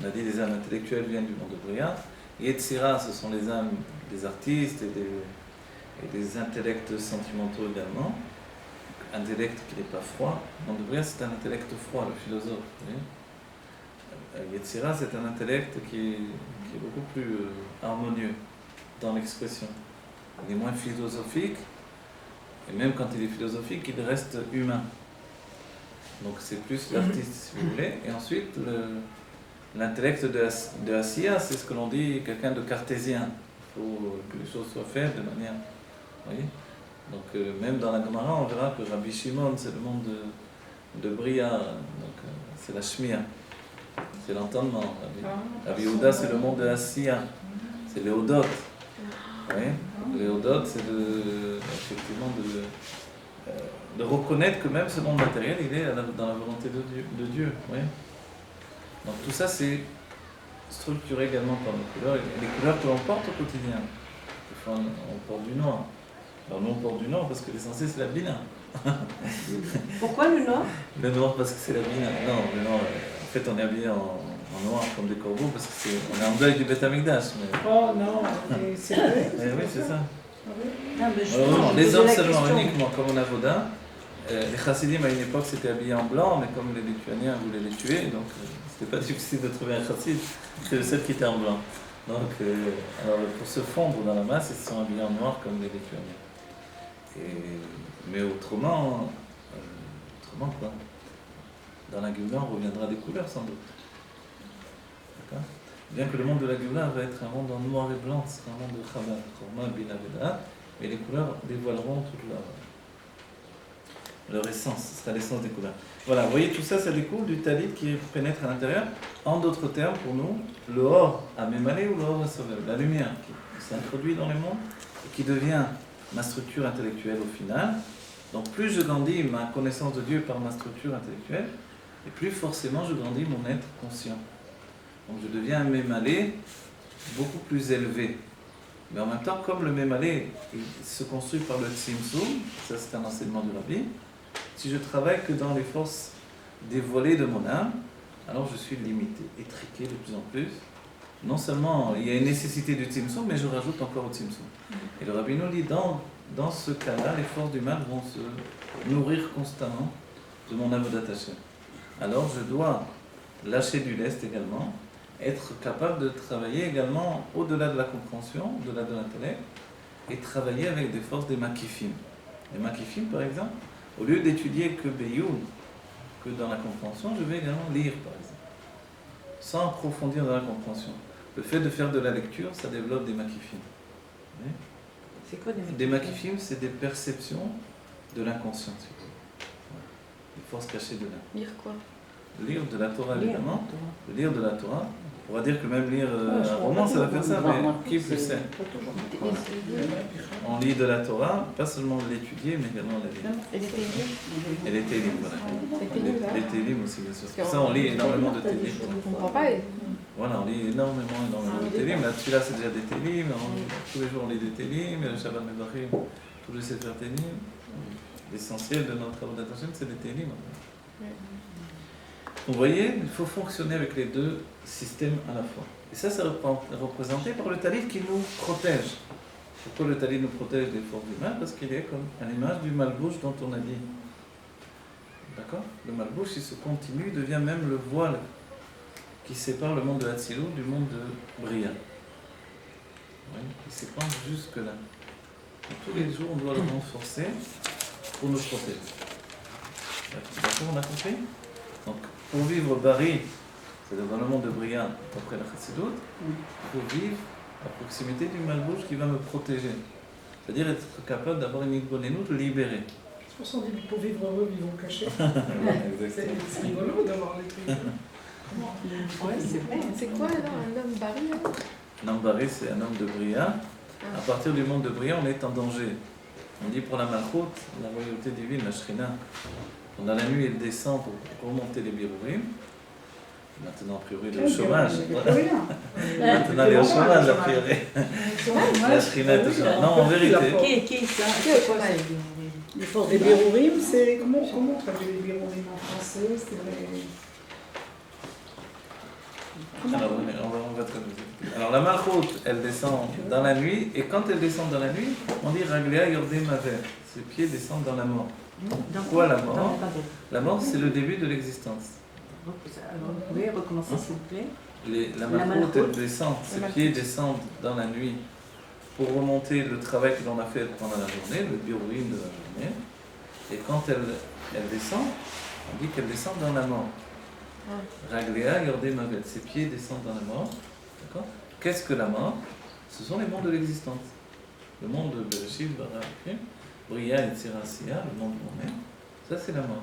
On a dit les âmes intellectuelles viennent du monde de Briya. Yetzira, ce sont les âmes des artistes et des intellects sentimentaux également. Intellect qui n'est pas froid. Le monde de Briya, c'est un intellect froid, le philosophe. Yetzira, c'est un intellect qui est beaucoup plus harmonieux dans l'expression. Il est moins philosophique, et même quand il est philosophique, il reste humain. Donc c'est plus l'artiste, si vous voulez. Et ensuite, l'intellect de Asiya, c'est ce que l'on dit quelqu'un de cartésien. Il faut que les choses soient faites de manière... Vous voyez? Donc même dans la Gemara, on verra que Rabbi Shimon, c'est le monde de Briya, donc c'est la Shmiya, c'est l'entendement. Rabbi Yehuda, c'est le monde de Asiya, c'est l'Eodot. Oui? L'Eodot, c'est effectivement de reconnaître que même ce monde matériel, il est dans la volonté de Dieu. Oui? Donc tout ça, c'est structuré également par les couleurs, et les couleurs que l'on porte au quotidien. Des fois, on porte du noir. Alors nous on porte du noir parce que l'essentiel c'est la bina.
Pourquoi le noir?
Le noir parce que c'est la bina. Non, le noir, en fait on est habillé en noir comme des corbeaux parce que on est en deuil du Beth Amikdash. Mais...
Oh non, c'est vrai.
Oui, c'est ça.
Non, mais
Alors, non,
je
les
posais
hommes
la
seulement,
question.
uniquement comme on a Vodin. Les chassidim à une époque s'étaient habillés en blanc, mais comme les Lituaniens voulaient les tuer, donc c'était pas difficile de trouver un chassid, c'est le seul qui était en blanc. Donc, alors, pour se fondre dans la masse, ils se sont habillés en noir comme les Lituaniens. Mais autrement quoi? Dans la Géoula, on reviendra à des couleurs sans doute. D'accord? Bien que le monde de la Géoula va être un monde en noir et blanc, ce sera un monde de Chabad, Chorma, Bina, Veda, mais les couleurs dévoileront toute leur essence, ce sera l'essence des couleurs. Voilà, vous voyez, tout ça, ça découle du talit qui pénètre à l'intérieur. En d'autres termes, pour nous, le or à Mémalé ou le or à Sovel, la lumière qui s'introduit dans les mondes et qui devient ma structure intellectuelle au final. Donc plus je grandis ma connaissance de Dieu par ma structure intellectuelle, et plus forcément je grandis mon être conscient. Donc je deviens un Mémalé beaucoup plus élevé. Mais en même temps, comme le Mémalé se construit par le Tzimtzum, ça c'est un enseignement du Rabbi, si je travaille que dans les forces dévoilées de mon âme, alors je suis limité, étriqué de plus en plus. Non seulement il y a une nécessité du Tzimtzum, mais je rajoute encore au Tzimtzum. Et le Rabbi nous dit, dans ce cas-là, les forces du mal vont se nourrir constamment de mon avodat Hashem. Alors je dois lâcher du lest également, être capable de travailler également au-delà de la compréhension, au-delà de l'intellect, et travailler avec des forces des makifim. Les makifim, par exemple, au lieu d'étudier que Beyoun, que dans la compréhension, je vais également lire, par exemple, sans approfondir dans la compréhension. Le fait de faire de la lecture, ça développe des makifim. Oui.
C'est quoi
Des makifim, c'est des perceptions de l'inconscient, si vous voulez. Voilà. Les forces cachées de l'âme.
Lire quoi?
Lire de la Torah,
Lire,
évidemment.
Torah.
Lire de la Torah. On va dire que même lire
Ouais, je
un
crois
roman,
pas
ça va
tout.
faire ça, mais qui plus sait. On lit de la Torah, pas seulement l'étudier, mais également la lire.
Et les télim?
Et les télim, voilà.
Les télim, là.
Les télim aussi, bien sûr.
Parce
Pour
qu'on-
ça, on lit énormément de télim.
Je comprends pas.
Voilà, on lit énormément de télim. Là-dessus, là, c'est déjà des télim. Tous les jours, on lit des télim. Et le Shabbat Mevachim, tous les Sefer télim. L'essentiel de notre travail d'attention, c'est des télim. Vous voyez, il faut fonctionner avec les deux systèmes à la fois. Et ça, c'est représenté par le talit qui nous protège. Pourquoi le talit nous protège des forces du mal? Parce qu'il est comme à l'image du malbouche dont on a dit. D'accord? Le malbouche, il se continue, devient même le voile qui sépare le monde de Hatzilut du monde de Bria. Oui, il s'épanche jusque-là. Donc, tous les jours, on doit le renforcer pour nous protéger. D'accord, on a compris? Donc, pour vivre Bari, c'est-à-dire dans le monde de Bria, après la Chassidut, il faut vivre à proximité du malbouche qui va me protéger. C'est-à-dire être capable d'avoir une Igbonénout libérée.
C'est pour ça qu'on dit pour vivre heureux, vivons cachés.
Exactement.
C'est rigolo d'avoir les trucs.
Ouais, c'est vrai.
C'est quoi alors un homme baril?
Un homme Bari, c'est un homme de Bria. À partir du monde de Bria, on est en danger. On dit pour la Malchut, la royauté divine, la Shrina, pendant la nuit, elle descend pour remonter les birourim. Maintenant, a priori, le chômage. Maintenant, elle est au chômage, a priori. La Shrina est au chômage. Non, en vérité.
Qui est ça?
Qui est au chômage?
Les forces des birourim, c'est comment on traduit les birourim en français? C'est les...
Alors, on va traduire. Alors, la Malchut, elle descend dans la nuit, et quand elle descend dans la nuit, on dit Ragléa Yordé Maver. Ses pieds descendent dans la mort. Quoi la mort? La mort, c'est le début de l'existence.
Alors, vous pouvez recommencer, s'il vous plaît?
La Malchut, elle descend, ses pieds descendent dans la nuit pour remonter le travail que l'on a fait pendant la journée, le birourim de la journée. Et quand elle descend, on dit qu'elle descend dans la mort. Ragléa, Yordé Mavel, ses pieds descendent dans la mort. D'accord? Qu'est-ce que la mort? Ce sont les mondes de l'existence. Le monde de Bereshit, Bara, Bria et Tzirasiya, le monde où on est, ça c'est la mort.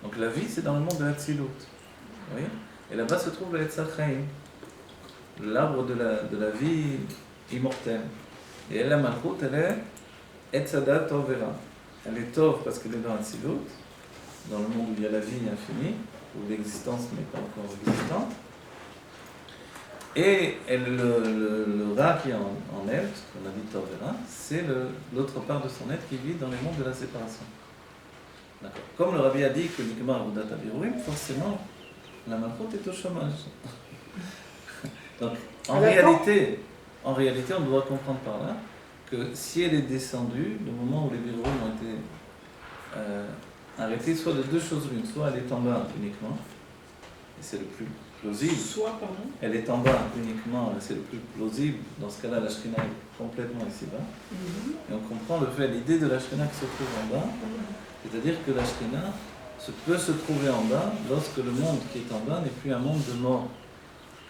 Donc la vie, c'est dans le monde de Hatzilut. Vous voyez? Et là-bas se trouve le Etzer Chaim, l'arbre de la vie immortelle. Et elle, la Malchut, elle est Etzada Tovera. Elle est Tov parce qu'elle est dans Hatzilut, dans le monde où il y a la vie infinie, où l'existence n'est pas encore existante. Et le Ra qui est en elle, ce qu'on a dit Tovera, c'est l'autre part de son être qui vit dans les mondes de la séparation. D'accord. Comme le Rabbi a dit que Nikma Arudat Abiruim, forcément, la Malchut est au chômage. Donc, en réalité, on doit comprendre par là que si elle est descendue, le moment où les Biruim ont été arrêtés, soit de deux choses l'une, soit elle est en bas uniquement, et c'est le plus plausible.
Soit, pardon.
Elle est en bas uniquement, c'est le plus plausible. Dans ce cas-là, la Shrina est complètement ici-bas. Et on comprend l'idée de la Shrina qui se trouve en bas. C'est-à-dire que la Shrina peut se trouver en bas lorsque le monde qui est en bas n'est plus un monde de mort.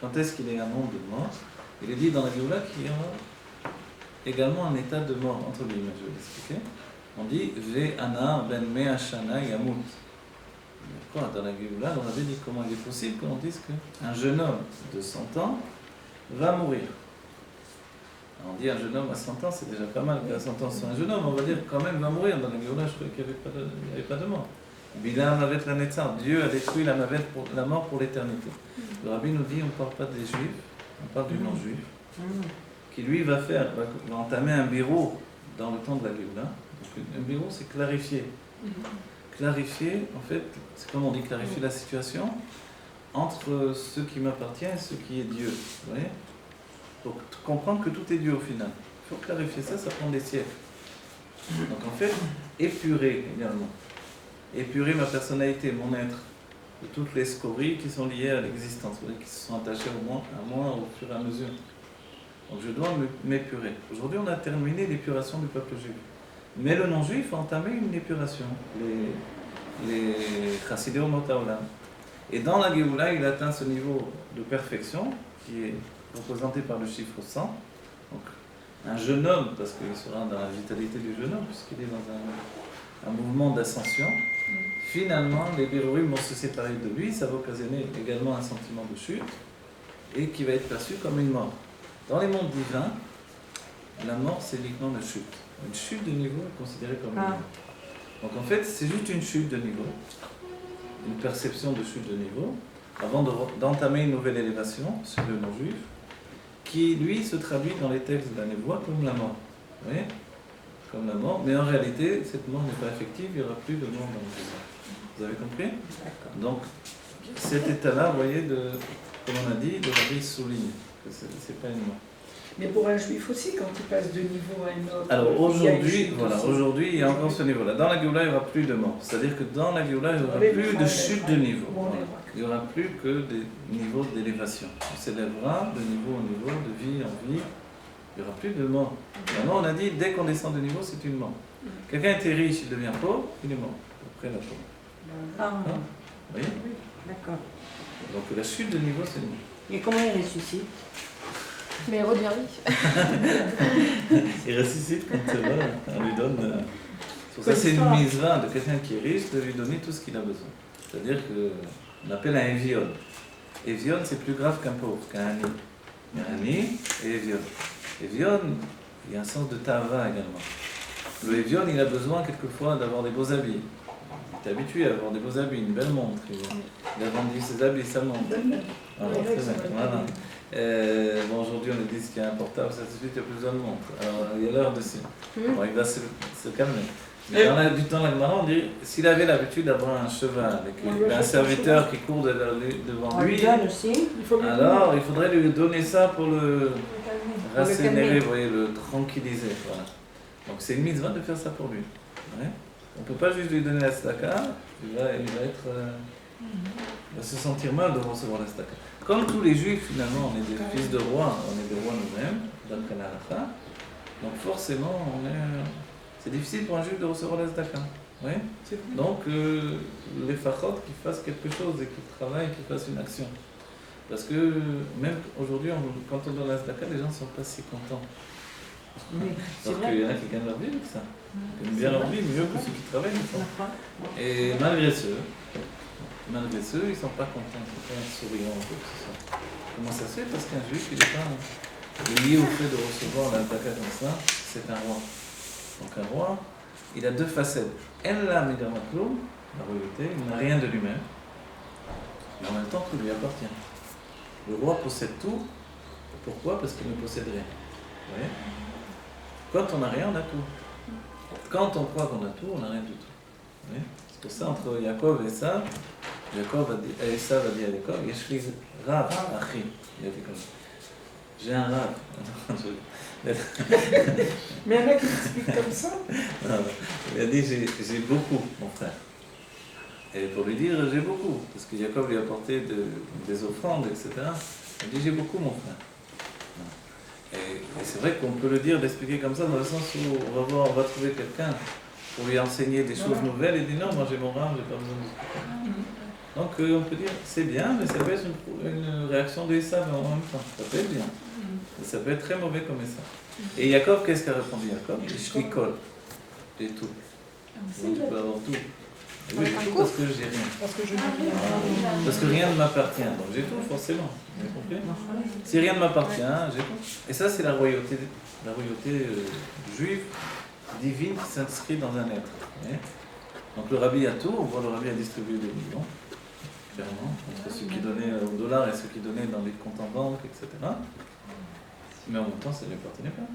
Quand est-ce qu'il est un monde de mort? Il est dit dans la Géoula qu'il y aura également un état de mort, entre guillemets, je vais l'expliquer. On dit Ve'ana ben mea shana yamut. Quoi, dans la Géoula, on avait dit comment il est possible qu'on dise qu'un jeune homme de 100 ans va mourir. Alors on dit un jeune homme à 100 ans, c'est déjà pas mal qu'à 100 ans soit un jeune homme, on va dire quand même va mourir. Dans la Géoula, je croyais qu'il n'y avait pas de mort. Bilam Mavet la Netzar, Dieu a détruit la mort pour l'éternité. Le Rabbi nous dit, on ne parle pas des juifs, on parle du non-juif, qui lui va entamer un bureau dans le temps de la Géoula. Donc un bureau, c'est clarifier. Clarifier, en fait, c'est comme on dit clarifier la situation entre ce qui m'appartient et ce qui est Dieu. Vous voyez? Pour comprendre que tout est Dieu au final. Il faut clarifier ça, ça prend des siècles. Donc en fait, épurer également. Épurer ma personnalité, mon être, de toutes les scories qui sont liées à l'existence, qui se sont attachées à moi au fur et à mesure. Donc je dois m'épurer. Aujourd'hui, on a terminé l'épuration du peuple juif. Mais le non-juif a entamé une épuration. les Chassidei Omot Haolam. Et dans la Géoula, il atteint ce niveau de perfection qui est représenté par le chiffre 100. Donc, un jeune homme, parce qu'il sera dans la vitalité du jeune homme, puisqu'il est dans un mouvement d'ascension. Finalement, les Birurim vont se séparer de lui, ça va occasionner également un sentiment de chute, et qui va être perçu comme une mort. Dans les mondes divins, la mort, c'est uniquement une chute. Une chute de niveau est considérée comme une mort. Donc en fait, c'est juste une chute de niveau, une perception de chute de niveau, avant d'entamer une nouvelle élévation, chez le non-juif, qui, lui, se traduit dans les textes de la névoie comme la mort. Vous voyez ? Comme la mort, mais en réalité, cette mort n'est pas effective, il n'y aura plus de mort dans le désert. Vous avez compris ? Donc, cet état-là, vous voyez, comme on a dit, le rabbi souligne que ce n'est pas une mort.
Mais pour un juif aussi, quand il passe de niveau à un autre.
Alors
il y a une
aujourd'hui,
chute
voilà,
aussi.
aujourd'hui, il y a encore ce niveau-là. Dans la Géoula, il n'y aura plus de mort. C'est-à-dire que dans la Géoula, il n'y aura plus de chute de niveau. Voilà. Il n'y aura plus que des niveaux d'élévation. On s'élèvera de niveau en niveau, de vie en vie. Il n'y aura plus de mort. Maintenant, on a dit, dès qu'on descend de niveau, c'est une mort. Quelqu'un était riche, il devient pauvre, il est mort. Après la pauvre.
Ah,
Vous voyez ?
d'accord.
Donc la chute de niveau, c'est une mort.
Et comment il ressuscite?
Mais il redevient riche.
Il ressuscite quand on lui donne. Pour ça, c'est une mitzvah de quelqu'un qui est riche de lui donner tout ce qu'il a besoin. C'est-à-dire qu'on appelle un évion. Évion, c'est plus grave qu'un pauvre, qu'un ami. Il y a un ami et évion. Évion, il y a un sens de tava également. Le évion, il a besoin quelquefois d'avoir des beaux habits. Il est habitué à avoir des beaux habits, une belle montre. Il a vendu ses habits, sa montre. Voilà, c'est vrai. Voilà. Bon, aujourd'hui, on lui dit ce qui est important, ça tout de suite, il n'y a plus besoin de montre. Alors, il y a l'heure dessus. Bon, il va se calmer. Mais dans du temps, la Gemara, on dit s'il avait l'habitude d'avoir un cheval, et un serviteur qui court devant lui, alors il faudrait lui donner ça pour le rassénérer, vous voyez, le tranquilliser. Voilà. Donc, c'est une mitzvah de faire ça pour lui. Ouais. On ne peut pas juste lui donner la staka, il va se sentir mal de recevoir la staka. Comme tous les juifs, finalement, on est des fils de rois, on est des rois nous-mêmes, d'après la halakha. Donc forcément, c'est difficile pour un juif de recevoir la staka. Oui. Donc, les fachot qui fassent quelque chose et qui travaillent, qui fassent une action. Parce que même aujourd'hui, quand on donne la staka, les gens ne sont pas si contents. Donc il y en a qui gagnent leur vie avec ça. Ils gagnent bien leur vie, mieux que ceux qui travaillent. Et malgré ce, ils ne sont pas contents, ils ne sont pas souriants. Comment ça se fait? Parce qu'un juif, il n'est pas lié au fait de recevoir la tzaka comme ça, c'est un roi. Donc un roi, il a deux facettes. Elle l'a mis dans la royauté, il n'a rien de lui-même, mais en même temps, tout lui appartient. Le roi possède tout. Pourquoi? Parce qu'il ne possède rien. Vous voyez? Quand on n'a rien, on a tout. Quand on croit qu'on a tout, on n'a rien du tout. Vous voyez? C'est pour ça, entre Yaakov et Esav, Esav a dit à Yaakov, Yeshli Rav, Achi. Il a dit comme ça. J'ai un Rav.
Mais il y en a qui expliquent comme ça.
Non, il a dit, j'ai beaucoup, mon frère. Et pour lui dire, j'ai beaucoup, parce que Yaakov lui a apporté des offrandes, etc. Il dit, j'ai beaucoup, mon frère. Et c'est vrai qu'on peut le dire, l'expliquer comme ça, dans le sens où on va trouver quelqu'un pour lui enseigner des choses nouvelles et dire non, moi j'ai mon rang, j'ai pas besoin de ça. Donc on peut dire c'est bien, mais ça peut être une réaction de Esav en même temps. Ça peut être bien. Et ça peut être très mauvais comme Esav. Et Yaakov, qu'est-ce qu'a répondu Yaakov? Je l'école. J'ai tout. Donc tu peux avoir tout. Oui, j'ai tout parce que j'ai rien. Parce que rien ne m'appartient. Donc j'ai tout, forcément. Vous avez compris? Si rien ne m'appartient, j'ai tout. Et ça, c'est la royauté juive, divine, qui s'inscrit dans un être. Donc le rabbi a tout, on voit le rabbi a distribué des millions, clairement, entre ceux qui donnaient au dollar et ceux qui donnaient dans les comptes en banque, etc. Mais en même temps, ça ne lui appartenait pas.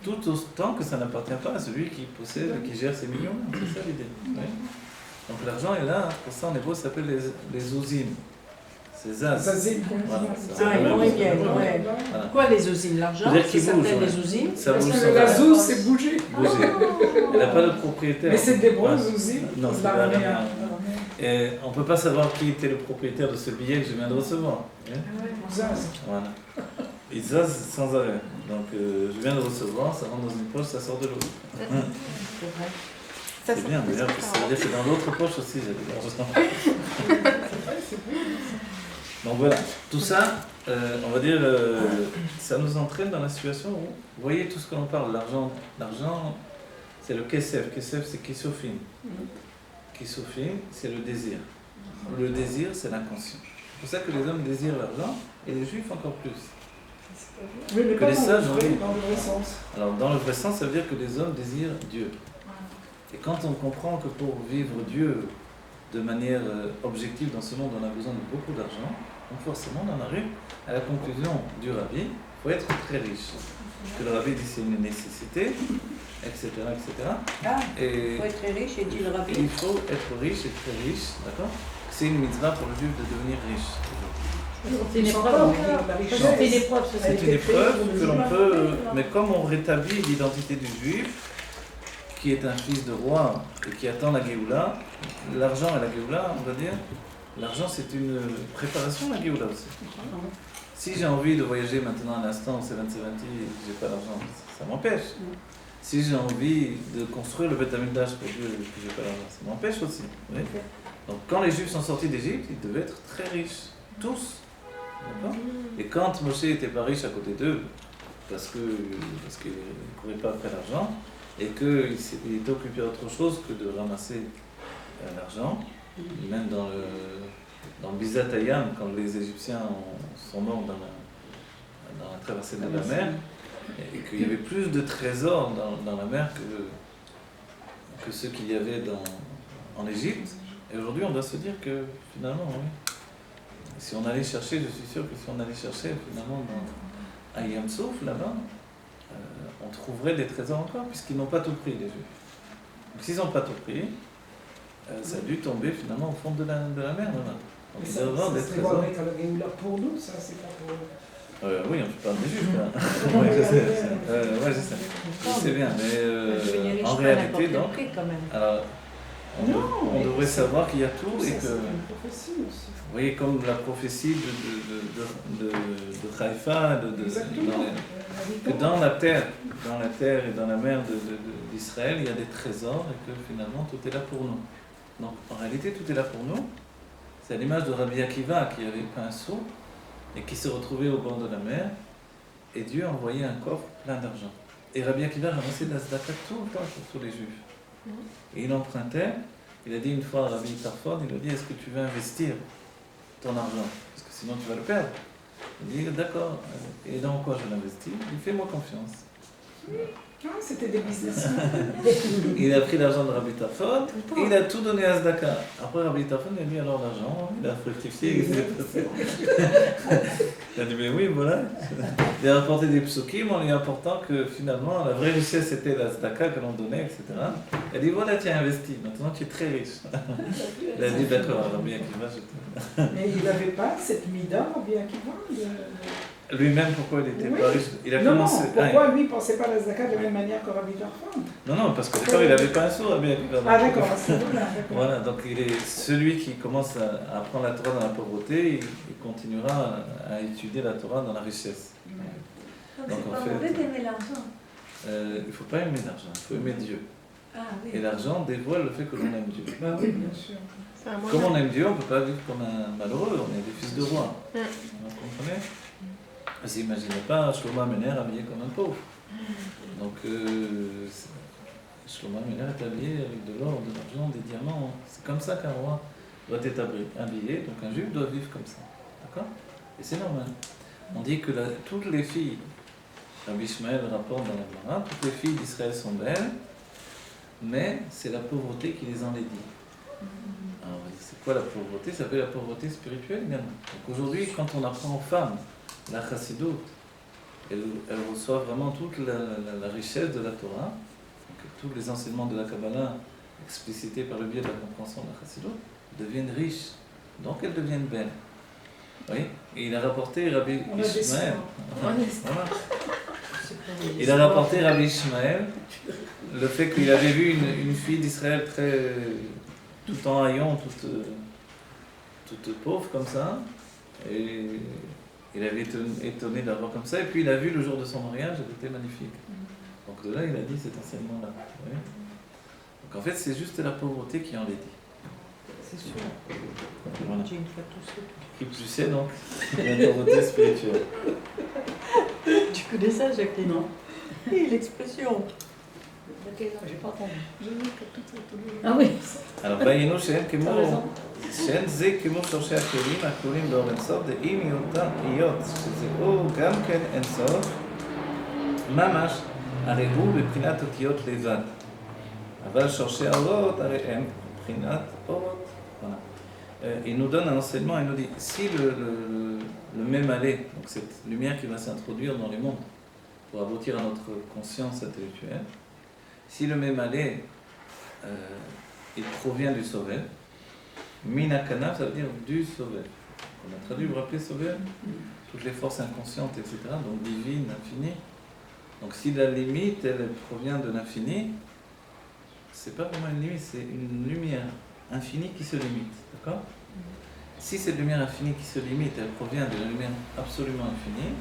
Tout autant que ça n'appartient pas à celui qui possède, qui gère ces millions. C'est ça l'idée. Oui. Donc l'argent est là, pour ça en hébreu ça s'appelle les usines. C'est Zaz. Voilà,
voilà. Quoi les usines? L'argent, ça s'appelle les usines?
Parce que la zouze, c'est bouger.
Elle n'a pas de propriétaire.
Mais c'est des bonnes usines.
Non, c'est pas rien. Et on ne peut pas savoir qui était le propriétaire de ce billet que je viens de recevoir.
Zaz.
Voilà. Il zaz sans arrêt. Donc je viens de recevoir, ça rentre dans une poche, ça sort de l'autre.
C'est vrai.
Ça,
C'est bien, d'ailleurs, ça veut dire que dans l'autre poche aussi, j'ai de l'argent. Donc voilà, tout ça, on va dire, ça nous entraîne dans la situation où, vous voyez tout ce que l'on parle, l'argent, c'est le kesef. Kesef, c'est kisofim. Kisofim, c'est le désir. Le désir, c'est l'inconscient. C'est pour ça que les hommes désirent l'argent, et les juifs encore plus.
Oui, mais
Que
pas
les sages ont eu.
dans le vrai sens.
Alors, dans le vrai sens, ça veut dire que les hommes désirent Dieu. Et quand on comprend que pour vivre Dieu de manière objective dans ce monde, on a besoin de beaucoup d'argent, donc forcément, on en arrive à la conclusion du rabbi, il faut être très riche. Parce que le rabbi dit c'est une nécessité, etc. etc.
Ah,
Et
il faut être très riche, et dit le rabbi.
il faut être riche et très riche, d'accord? C'est une mitzvah pour le juif de devenir riche.
C'est une épreuve,
Encore,
on va dire.
la richesse.
C'est une épreuve, ça.
C'est une épreuve que l'on peut, mais comme on rétablit l'identité du juif, qui est un fils de roi et qui attend la Géoula, l'argent et la Géoula, on va dire, l'argent c'est une préparation à la Géoula aussi. Si j'ai envie de voyager maintenant à l'instant, c'est 27 et que j'ai pas d'argent, ça m'empêche. Si j'ai envie de construire le Beth Amikdash pour Dieu et que j'ai pas d'argent, ça m'empêche aussi. Oui. Donc quand les Juifs sont sortis d'Égypte, ils devaient être très riches, tous. D'accord ? Et quand Moshe n'était pas riche à côté d'eux, parce qu'il ne courait pas après l'argent, et qu'il était occupé à autre chose que de ramasser l'argent, même dans le Bizat Hayam, quand les Égyptiens sont morts dans la traversée de la mer, et qu'il y avait plus de trésors dans la mer que ceux qu'il y avait en Égypte. Et aujourd'hui, on doit se dire que finalement, oui, si on allait chercher, je suis sûr que si on allait chercher finalement à Yam Souf, là-bas, on trouverait des trésors encore, puisqu'ils n'ont pas tout pris, les Juifs. Donc s'ils n'ont pas tout pris, ça a dû tomber finalement au fond de la mer, là-bas. Donc
Mais
il
ça,
doit y avoir des
c'est
trésors.
avec la Géoula pour nous, ça, c'est pas pour...
Oui, on parle des Juifs, là. Oui, je sais. Ouais, je sais. Je sais bien, mais en réalité, donc,
quand même.
alors, on devrait savoir qu'il y a tout et
Ça,
que...
c'est une prophétie aussi.
Vous voyez, comme la prophétie de Haïfa,
Exactement.
que dans la terre et dans la mer d'Israël, il y a des trésors et que finalement tout est là pour nous. Donc en réalité, tout est là pour nous. C'est à l'image de Rabbi Akiva qui avait pas un seau et qui s'est retrouvé au bord de la mer et Dieu a envoyé un coffre plein d'argent. Et Rabbi Akiva ramassait de la tzedaka tout le temps pour tous les Juifs. Et il empruntait. Il a dit une fois à Rabbi Tarfon, il lui a dit, est-ce que tu veux investir ton argent? Parce que sinon tu vas le perdre. Il dit, d'accord. Et dans quoi je l'investis? Il dit, fais-moi confiance.
Ah, c'était des business.
Il a pris l'argent de Rabbi Tarfon et il a tout donné à Zdaka. Après Rabbi Tarfon, il a dit, alors l'argent, il a fructifié, il s'est passé. Il a dit, mais oui, voilà. Il a rapporté des psukim en lui apportant que finalement, la vraie richesse c'était la Zdaka que l'on donnait, etc. Il a dit, voilà, tu as investi, maintenant tu es très riche. Il a dit, d'accord, Rabbi Akiva, je te...
Mais il n'avait pas cette mida, Rabbi Akiva
Lui-même, pourquoi il n'était pas riche? Il a
Non,
commencé...
pourquoi lui ne pensait pas à la Zaka de la même manière que Rabbi Tarfon?
Non, parce que d'accord, il n'avait pas un sou, Rabbi Akiva.
Ah d'accord, à ce niveau-là, d'accord.
Voilà, donc il est celui qui commence à apprendre la Torah dans la pauvreté, il continuera à étudier la Torah dans la richesse.
Donc
Donc,
c'est
en
pas
fait,
mauvais d'aimer l'argent.
Il ne faut pas aimer l'argent, il faut aimer Dieu.
Ah oui.
Et l'argent dévoile le fait que l'on aime Dieu.
Bah oui, bien sûr.
C'est un moyen.
Comme on aime Dieu, on ne peut pas vivre comme un malheureux, on est des fils de roi.
Mm.
Vous comprenez? Vous n'imaginez pas Shlomo Ameler habillé comme un pauvre. Donc, Shlomo Ameler est habillé avec de l'or, de l'argent, des diamants. C'est comme ça qu'un roi doit être habillé. Donc, un juif doit vivre comme ça. D'accord? Et c'est normal. On dit que toutes les filles, Rabbi Ishmael rapporte dans la Gemara, toutes les filles d'Israël sont belles, mais c'est la pauvreté qui les enlaidit. Alors, c'est quoi la pauvreté? Ça s'appelle la pauvreté spirituelle également. Donc aujourd'hui, quand on apprend aux femmes la chassidoute, elles reçoivent vraiment toute la richesse de la Torah, donc tous les enseignements de la Kabbalah explicités par le biais de la compréhension de la chassidoute, deviennent riches, donc elles deviennent belles. Oui, et il a rapporté Rabbi
On a des
Ishmael.
soins.
Voilà. Il a rapporté Rabbi Ishmael le fait qu'il avait vu une fille d'Israël tout en haillons, toute pauvre comme ça, et il avait été étonné de la voir comme ça, et puis il a vu le jour de son mariage, elle était magnifique. Donc de là, il a dit cet enseignement-là. Oui. Donc Donc en fait, c'est juste la pauvreté qui en dit.
C'est sûr.
Voilà.
J'ai une fois tout seul.
Qui plus c'est donc la pauvreté spirituelle.
Tu connais ça, Jacqueline?
Non.
Oui, l'expression.
Ok, non, j'ai pas compris.
J'ai vu que tout est tout le
Ah oui.
Alors, ראינו שאין כמו,
T'as raison.
שאין זה כמו שורשי הכלים הכלולים באור אינסוף, דאם היות שזה אור גם כן אינסוף, ממש, הרי הוא בבחינת אותיות לבד. אבל שורשי האורות הרי הם בבחינת אורות. Voilà. Il nous donne un enseignement, il nous dit, si le même aller, donc cette lumière qui va s'introduire dans les mondes pour aboutir à notre conscience intellectuelle, si le même aller, il provient du Sovel, Minakana, ça veut dire du Sovel. On a traduit, vous vous rappelez Sovel? Toutes les forces inconscientes, etc., donc divines, infinies. Donc si la limite, elle provient de l'infini, c'est pas vraiment une limite, c'est une lumière infinie qui se limite, d'accord? Si cette lumière infinie qui se limite, elle provient de la lumière absolument infinie,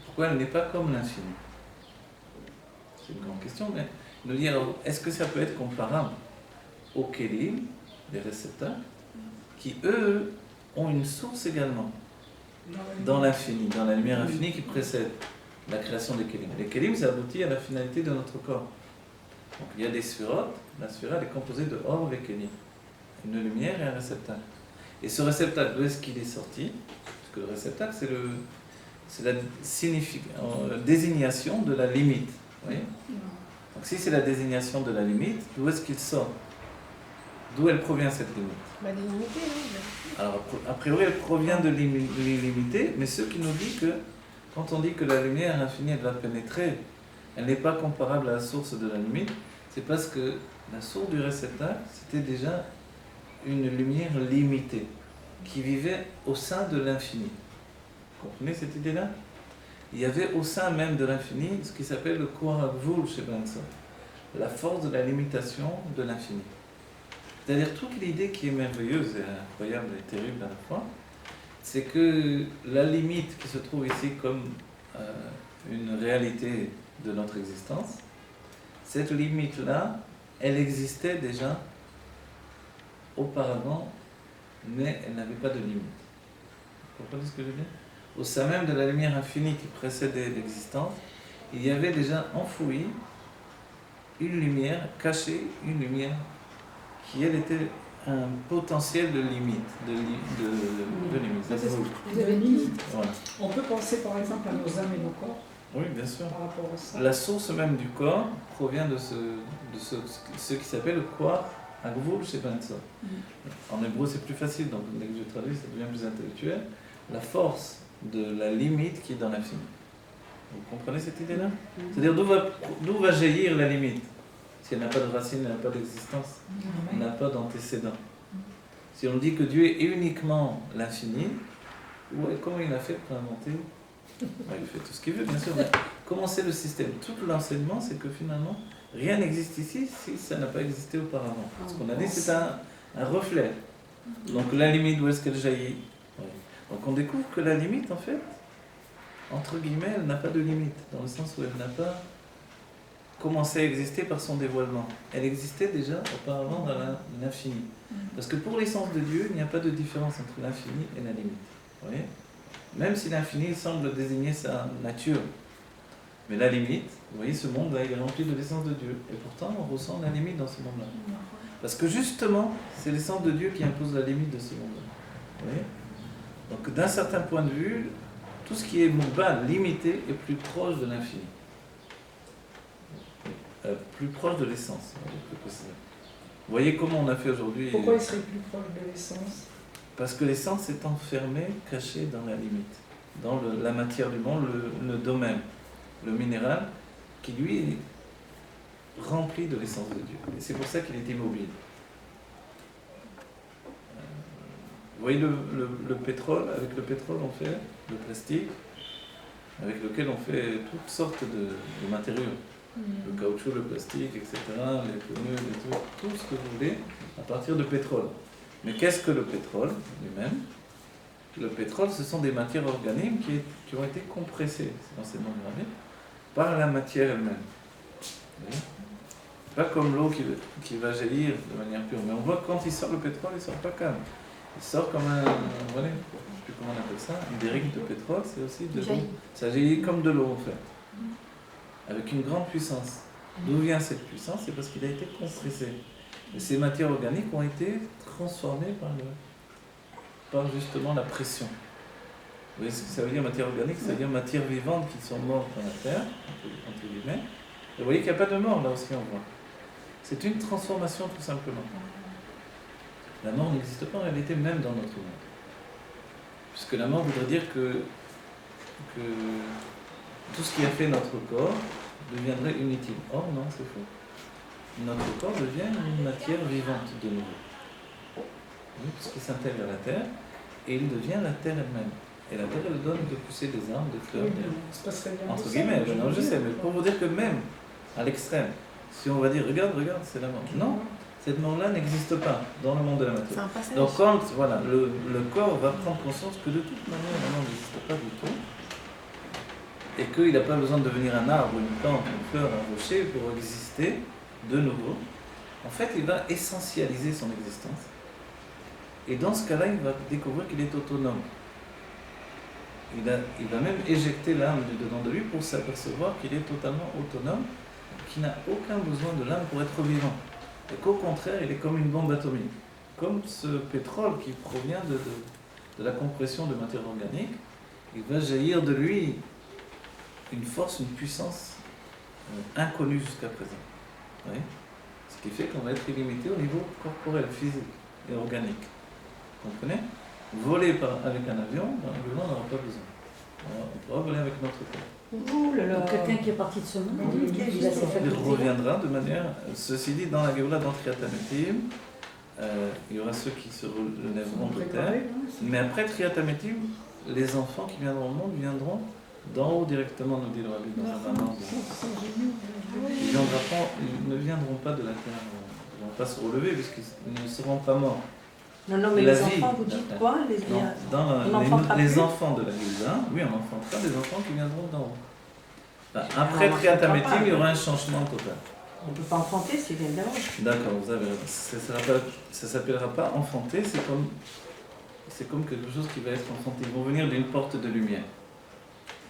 pourquoi elle n'est pas comme l'infini? C'est une grande question, mais nous dire, est-ce que ça peut être comparable aux kélim, les réceptacles, qui eux ont une source également dans l'infini, dans la lumière infinie qui précède la création des kélim. Les kélim, ça aboutit à la finalité de notre corps. Donc il y a des sphérotes, la sphère est composée de or et kélim, une lumière et un réceptacle. Et ce réceptacle, d'où est-ce qu'il est sorti? Parce que le réceptacle, c'est la désignation de la limite. Vous voyez? Donc si c'est la désignation de la limite, d'où est-ce qu'il sort? D'où elle provient cette limite?
Bah, l'illimité, non?
Alors a priori elle provient de l'illimité, mais ce qui nous dit que quand on dit que la lumière infinie elle va pénétrer, elle n'est pas comparable à la source de la limite, c'est parce que la source du réceptacle c'était déjà une lumière limitée qui vivait au sein de l'infini. Vous comprenez cette idée-là? Il y avait au sein même de l'infini ce qui s'appelle le Koharavul chez Benson, la force de la limitation de l'infini. C'est-à-dire toute l'idée qui est merveilleuse et incroyable et terrible à la fois, c'est que la limite qui se trouve ici comme une réalité de notre existence, cette limite-là, elle existait déjà auparavant, mais elle n'avait pas de limite. Vous comprenez ce que je veux dire? Au sein même de la lumière infinie qui précédait l'existence, il y avait déjà enfoui une lumière cachée, une lumière qui elle était un potentiel de limite, de limite.
Vous avez dit,
Voilà.
on peut penser par exemple à nos âmes et nos corps
Oui, bien sûr.
par rapport à ça.
La source même du corps provient de ce qui s'appelle le Koach Agvul chez Benson. En hébreu c'est plus facile, donc dès que je traduis ça devient plus intellectuel. La force de la limite qui est dans l'infini. Vous comprenez cette idée-là? C'est-à-dire d'où va jaillir la limite? Si elle n'a pas de racine, elle n'a pas d'existence, elle n'a pas d'antécédent. Si on dit que Dieu est uniquement l'infini, comment il a fait pour inventer? Il fait tout ce qu'il veut, bien sûr, mais comment c'est le système? Tout l'enseignement, c'est que finalement, rien n'existe ici si ça n'a pas existé auparavant. Ce qu'on a dit, c'est un reflet. Donc la limite, d'où est-ce qu'elle jaillit? Donc on découvre que la limite, en fait, entre guillemets, elle n'a pas de limite, dans le sens où elle n'a pas commencé à exister par son dévoilement. Elle existait déjà auparavant dans l'infini. Parce que pour l'essence de Dieu, il n'y a pas de différence entre l'infini et la limite. Vous voyez? Même si l'infini semble désigner sa nature. Mais la limite, vous voyez, ce monde-là, il est rempli de l'essence de Dieu. Et pourtant, on ressent la limite dans ce monde-là. Parce que justement, c'est l'essence de Dieu qui impose la limite de ce monde-là. Vous voyez? Donc d'un certain point de vue, tout ce qui est bas, limité, est plus proche de l'infini. Plus proche de l'essence. Vous voyez comment on a fait aujourd'hui?
Pourquoi il serait plus proche de l'essence?
Parce que l'essence est enfermée, cachée dans la limite, dans la matière du monde, le domaine, le minéral, qui lui est rempli de l'essence de Dieu. Et c'est pour ça qu'il est immobile. Vous voyez le pétrole, avec le pétrole on fait le plastique, avec lequel on fait toutes sortes de matériaux. Le caoutchouc, le plastique, etc., les pneus, tout ce que vous voulez, à partir de pétrole. Mais qu'est-ce que le pétrole lui-même? Le pétrole, ce sont des matières organiques qui ont été compressées, c'est l'enseignement gravé, par la matière elle-même. Vous voyez? Pas comme l'eau qui va jaillir de manière pure. Mais on voit que quand il sort le pétrole, il ne sort pas calme. Il sort comme un, voilà, je ne sais plus comment on appelle ça, une dérive de pétrole, c'est aussi de l'eau. Ça jaillit comme de l'eau en fait, avec une grande puissance. D'où vient cette puissance? C'est parce qu'il a été compressé. Et ces matières organiques ont été transformées par justement la pression. Vous voyez ce que ça veut dire matière organique? Ça veut dire matière vivante qui sont mortes dans la terre, entre guillemets. Et vous voyez qu'il n'y a pas de mort là aussi, on voit. C'est une transformation tout simplement. La mort n'existe pas en réalité même dans notre monde. Puisque la mort voudrait dire que tout ce qui a fait notre corps deviendrait inutile. Or non, c'est faux. Notre corps devient une matière vivante de nouveau. Oui, puisqu'il s'intègre à la terre et il devient la terre elle-même. Et la terre elle donne de pousser des arbres, des fleurs, entre guillemets. Non, je sais, mais pour vous dire que même à l'extrême, si on va dire regarde, c'est la mort. Non, cette mort-là n'existe pas dans le monde de la matière. Donc quand voilà, le corps va prendre conscience que de toute manière la mort n'existe pas du tout, et qu'il n'a pas besoin de devenir un arbre, une plante, une fleur, un rocher pour exister de nouveau, en fait il va essentialiser son existence. Et dans ce cas-là, il va découvrir qu'il est autonome. Il va même éjecter l'âme du dedans de lui pour s'apercevoir qu'il est totalement autonome, qu'il n'a aucun besoin de l'âme pour être vivant. Et qu'au contraire, il est comme une bombe atomique. Comme ce pétrole qui provient de la compression de matière organique, il va jaillir de lui une force, une puissance inconnue jusqu'à présent. Oui. Ce qui fait qu'on va être illimité au niveau corporel, physique et organique. Vous comprenez? Voler avec un avion, on n'en aura pas besoin. On pourra voler avec notre corps.
Donc quelqu'un qui est parti de ce monde,
Il reviendra de manière... Ceci dit, dans la Géoula, dans Triatamétim, il y aura ceux qui se relèveront de terre. Mais après Triatamétim, les enfants qui viendront au monde viendront d'en haut directement, nous dit le Rabbi dans un an. Ils ne viendront pas de la terre. Ils ne vont pas se relever puisqu'ils ne seront pas morts.
Non, mais
la
les
vie,
enfants, vous dites quoi?
Les enfants de la Géoula, oui, on enfantera des enfants qui viendront d'en haut. Après Triatamétim, il y aura un changement total.
On ne peut pas enfanter s'ils viennent d'en haut.
D'accord, vous avez raison. Ça ne s'appellera pas enfanter, c'est comme quelque chose qui va être enfanté. Ils vont venir d'une porte de lumière.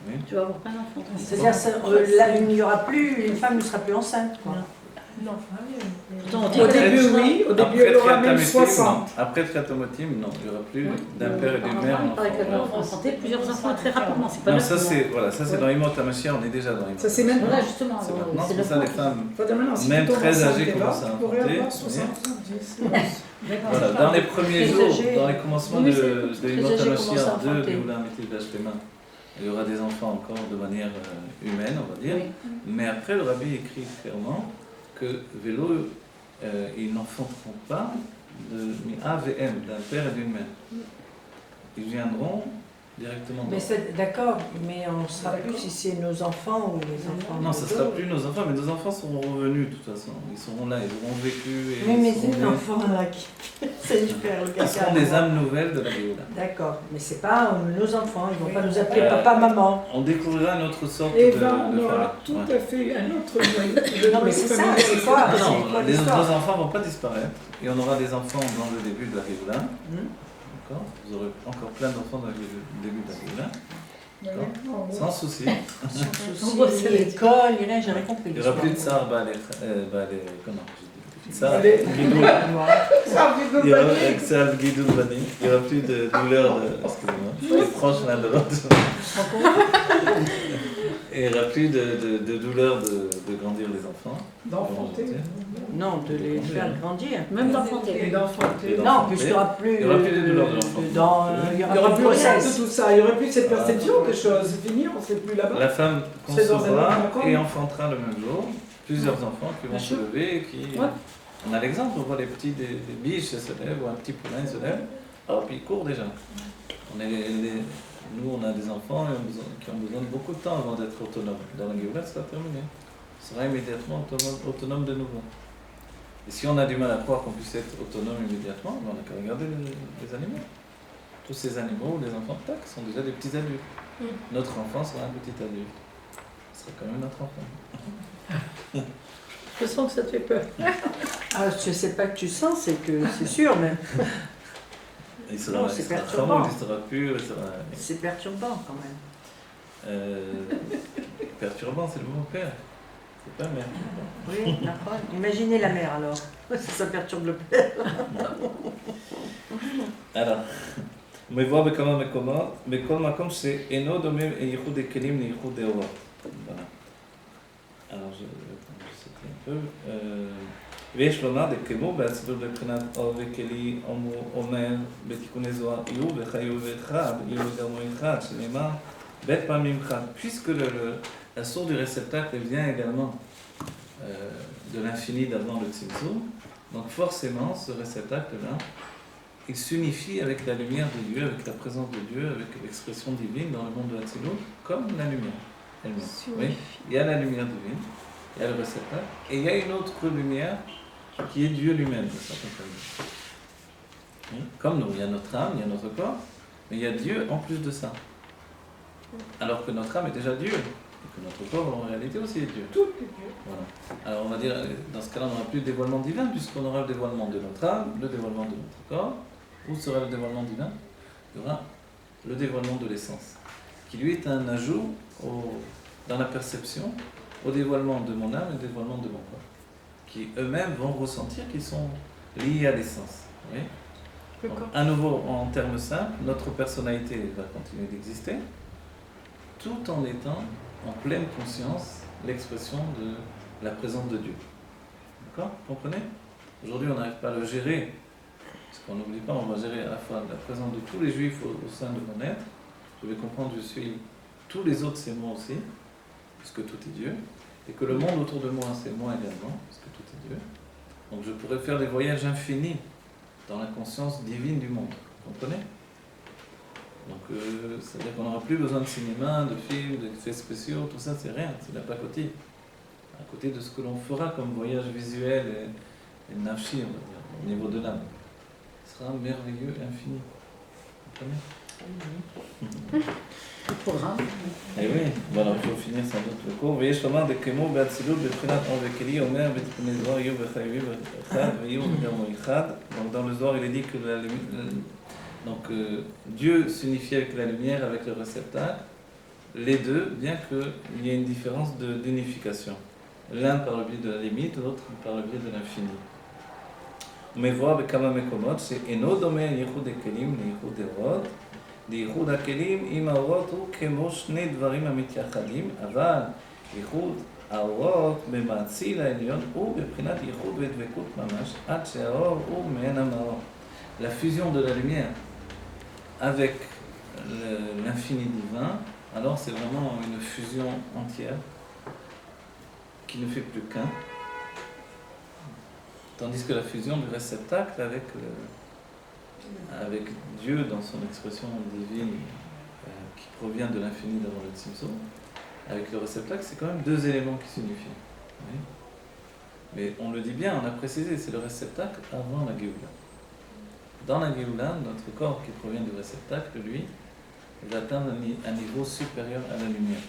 Oui.
Tu vas avoir plein d'enfants.
C'est-à-dire là, il n'y aura plus, une femme ne sera plus enceinte, quoi.
Non.
Au début, oui. Au début, il y aura même 60.
Après Triatamétim, non, il n'y aura plus d'un père et d'une mère.
Il paraît que va enfanter plusieurs enfants très rapidement. C'est pas
Non,
neuf,
ça c'est dans Imot Hamashiach, on est déjà dans Imot.
Ça c'est maintenant.
Voilà, justement.
C'est maintenant, c'est
le
pour ça les femmes,
Si
même
tu tombes
très
enceinte,
âgées,
Eva,
commencent à
tu pourrais
enfanter.
avoir 70.
Voilà, dans les premiers jours, dans les commencements
Oui,
de
très
Imot
âgées
Hamashiach
commencent à
2,
enfanter.
Géoula Amitid Vashleima, il y aura des enfants encore de manière humaine, on va dire. Mais après, le Rabbi écrit clairement que Vélo, ils n'enfanteront pas de AVM, d'un père et d'une mère. Ils viendront directement.
Mais c'est d'accord, mais on ne saura plus si c'est nos enfants ou les enfants.
Non, ce ne sera plus nos enfants, mais nos enfants seront revenus de toute façon. Ils seront là, ils auront vécu. Et
Oui, mais
ils seront
c'est
nés.
l'enfant là qui. C'est super, le
Ils
gars.
seront des âmes nouvelles de la Géoula.
D'accord, mais c'est pas nos enfants, ils ne vont pas nous appeler papa, maman.
On découvrira une autre sorte
Et
de
ben, on aura
famille.
tout
Ouais.
à fait un autre moyen.
Non, mais c'est ça, c'est quoi?
Non,
C'est quoi
nos
l'histoire?
enfants ne vont pas disparaître et on aura des enfants dans le début de la Géoula. D'accord. Vous aurez encore plein d'enfants dans le début de la Géoula. D'accord. Sans souci.
L'école, Irène, j'avais compris.
Il n'y aura plus de Tsar comment Tsar
Allez.
Guidou.
Ça, vous
Il y aura
comprenez.
Tsar Guidou Bani. Il n'y aura plus de douleur, excusez-moi, je suis proche l'un de l'autre. Et il n'y aura plus de douleur de grandir les enfants.
D'enfanter.
Non, de les faire grandir.
Même d'enfanter.
Et d'enfanter.
Non, puisqu'il n'y aura plus.
Il y aura plus de douleur de l'enfant.
Il y
Il n'y
aura
aura
plus
plus
de
rien de
grossesse.
tout ça. Il n'y aurait plus cette perception des choses. C'est fini, on ne serait plus là-bas.
La femme
C'est dans un
concevra
autre camp.
et enfantera le même jour plusieurs enfants qui vont se lever et qui...
Ouais.
On a l'exemple, on voit les petits, des biches se lèvent ou un petit poulain se lève, hop, ils courent déjà. Nous, on a des enfants qui ont besoin de beaucoup de temps avant d'être autonomes. Dans la Géoula, ça va terminer. On sera immédiatement autonome de nouveau. Et si on a du mal à croire qu'on puisse être autonome immédiatement, ben on n'a qu'à regarder les animaux. Tous ces animaux, les enfants, tac, sont déjà des petits adultes. Notre enfant sera un petit adulte. Ce sera quand même notre enfant.
Je sens que ça te fait peur.
Ah, je sais pas que tu sens, c'est que c'est sûr même.
Il sera,
Non,
il
c'est
sera
perturbant.
tramou, il sera pur, il sera...
C'est perturbant quand même.
Perturbant, c'est le mot père. C'est pas mère.
Oui, d'accord. Imaginez la mère alors. Si ça perturbe le père.
Alors, מבוא בכמה מקומות, בכל מקום שאינו דומה ייחוד הכלים לייחוד האורות. Voilà. Alors, je sais un peu. ויש לומר דכמו בעצמות מבחינת אור וכלי אומר בתיקוני זוהר יהיו וחיו ואחד, יהיו וגרמו אחד, שנאמר בית פעמים אחד. Puisque la source du réceptacle vient également de l'infini d'avant le Tzimtzum, donc forcément ce réceptacle-là, il s'unifie avec la lumière de Dieu, avec la présence de Dieu, avec l'expression divine dans le monde de l'Atzilut, comme la lumière elle-même. Oui, il y a la lumière divine, il y a le réceptacle, et il y a une autre lumière qui est Dieu lui-même, de certaine façon. Oui, comme nous, il y a notre âme, il y a notre corps, mais il y a Dieu en plus de ça. Alors que notre âme est déjà Dieu, et que notre corps en réalité aussi est Dieu.
Tout est Dieu.
Voilà. Alors on va dire, dans ce cas-là, on n'aura plus de dévoilement divin, puisqu'on aura le dévoilement de notre âme, le dévoilement de notre corps. Où sera le dévoilement divin? Il y aura le dévoilement de l'essence, qui lui est un ajout dans la perception au dévoilement de mon âme et au dévoilement de mon corps, qui eux-mêmes vont ressentir qu'ils sont liés à l'essence. Oui. Donc, à nouveau, en termes simples, notre personnalité va continuer d'exister, tout en étant en pleine conscience l'expression de la présence de Dieu. D'accord? Vous comprenez? Aujourd'hui, on n'arrive pas à le gérer, parce qu'on n'oublie pas, on va gérer à la fois la présence de tous les Juifs au sein de mon être. Je vais comprendre que je suis tous les autres, c'est moi aussi, puisque tout est Dieu, et que le monde autour de moi, c'est moi également, puisque tout est Dieu. Donc je pourrais faire des voyages infinis dans la conscience divine du monde. Vous comprenez? Donc, c'est-à-dire qu'on n'aura plus besoin de cinéma, de films, d'effets spéciaux, tout ça, c'est rien, c'est la pacotille. À côté de ce que l'on fera comme voyage visuel et nafshi, on va dire, au niveau de l'âme. Ce sera merveilleux, infini. Vous comprenez?
Le programme.
Et oui, voilà, il faut finir sans doute le cours. ויש לומר דכמו באצילות בבחינת אור וכלי אומר בתיקוני זוהר יהיו וחיו אחד ויהיו וגרמו אחד. Donc dans le Zohar, il est dit que Dieu s'unifie avec la lumière, avec le réceptacle, les deux, bien qu'il y ait une différence d'unification. L'un par le biais de la limite, l'autre par le biais de l'infini. ומבואר בכמה מקומות שאינו דומה ייחוד הכלים לייחוד האורות. לייחוד הכלים עם האורות הוא כמו שני דברים המתייחדים, אבל ייחוד האורות במאציל העליון הוא בבחינת ייחוד ודבקות ממש, עד שהאור הוא מעין המאור. La fusion de la lumière avec l'infini divin, alors c'est vraiment une fusion entière qui ne fait plus qu'un. Tandis que la fusion du réceptacle avec Dieu dans son expression divine qui provient de l'infini d'avant le Tzimtzum, avec le réceptacle, c'est quand même deux éléments qui s'unifient. Oui. Mais on le dit bien, on a précisé, c'est le réceptacle avant la Géoula. Dans la Géoula, notre corps qui provient du réceptacle, lui, il va atteindre un niveau supérieur à la lumière.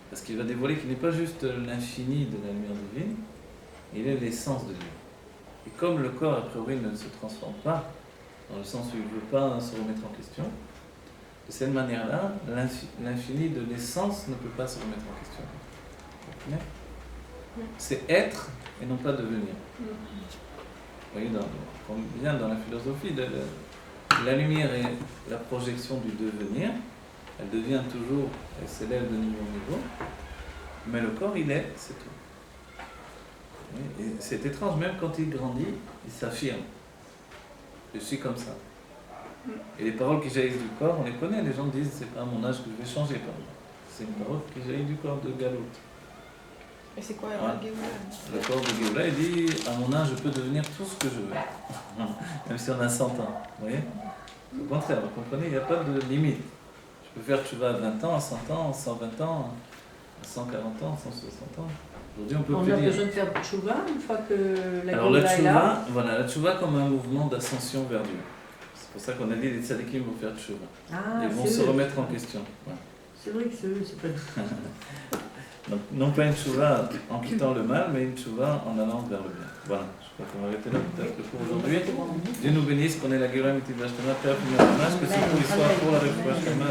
Parce qu'il va dévoiler qu'il n'est pas juste l'infini de la lumière divine, il est l'essence de Dieu. Et comme le corps, a priori, ne se transforme pas, dans le sens où il ne veut pas se remettre en question, de cette manière-là, l'infini de l'essence ne peut pas se remettre en question. Vous comprenez? C'est être et non pas devenir. Vous voyez, comme bien dans la philosophie, la lumière est la projection du devenir, elle devient toujours, elle s'élève de niveau en niveau, mais le corps, il est, c'est tout. Et c'est étrange, même quand il grandit, il s'affirme. Je suis comme ça. Et les paroles qui jaillissent du corps, on les connaît, les gens disent, c'est pas à mon âge que je vais changer, c'est une parole qui jaillit du corps de Galout.
Et c'est quoi alors la Géoula?
Le corps de Géoula, il dit, à mon âge, je peux devenir tout ce que je veux. Même si on a 100 ans, vous voyez? Au contraire, vous comprenez, il n'y a pas de limite. Je peux faire tchouva à 20 ans, à 100 ans, à 120 ans, à 140 ans, à 160 ans. Aujourd'hui, on peut
On
plus
a
dire.
besoin de faire tchouva une fois que la
Alors la
Géoula est là.
tchouva, voilà, la tchouva comme un mouvement d'ascension vers Dieu. C'est pour ça qu'on a dit les tzadikim vont faire tchouva.
Ah,
Ils vont
c'est
se
eux.
remettre en question. Voilà.
C'est vrai que c'est eux, c'est pas
Donc, non pas une tchouva en quittant le mal, mais une tchouva en allant vers le bien. Voilà, je crois qu'on va arrêter là peut-être pour aujourd'hui. Dieu nous bénisse, qu'on ait la guérison et que c'est pour l'histoire pour la réfouachlema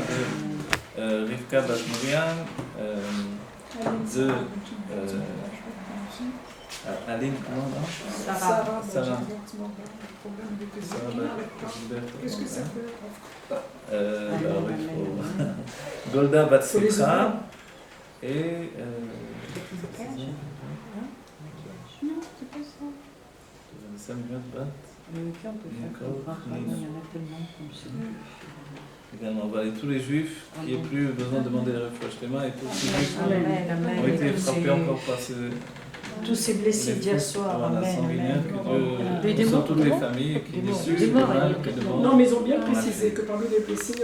de Rivka Bat Miriam, de Aline, comment non
Sarah.
Sarah.
Qu'est-ce que ça fait?
Alors, il faut Golda Bat Simcha et Samuel Bat également. Voilà, et tous les juifs qui n'aient plus besoin de demander la réfouachlema et tous les juifs qui ont été frappés encore par ce.
Tous ces blessés d'hier soir.
Voilà, sanguinaires, que
Des
Dieu,
morts,
toutes les familles qui
des morts,
déçus,
des morts,
mal, que de morts.
Non, mais ils ont bien précisé que parmi les blessés,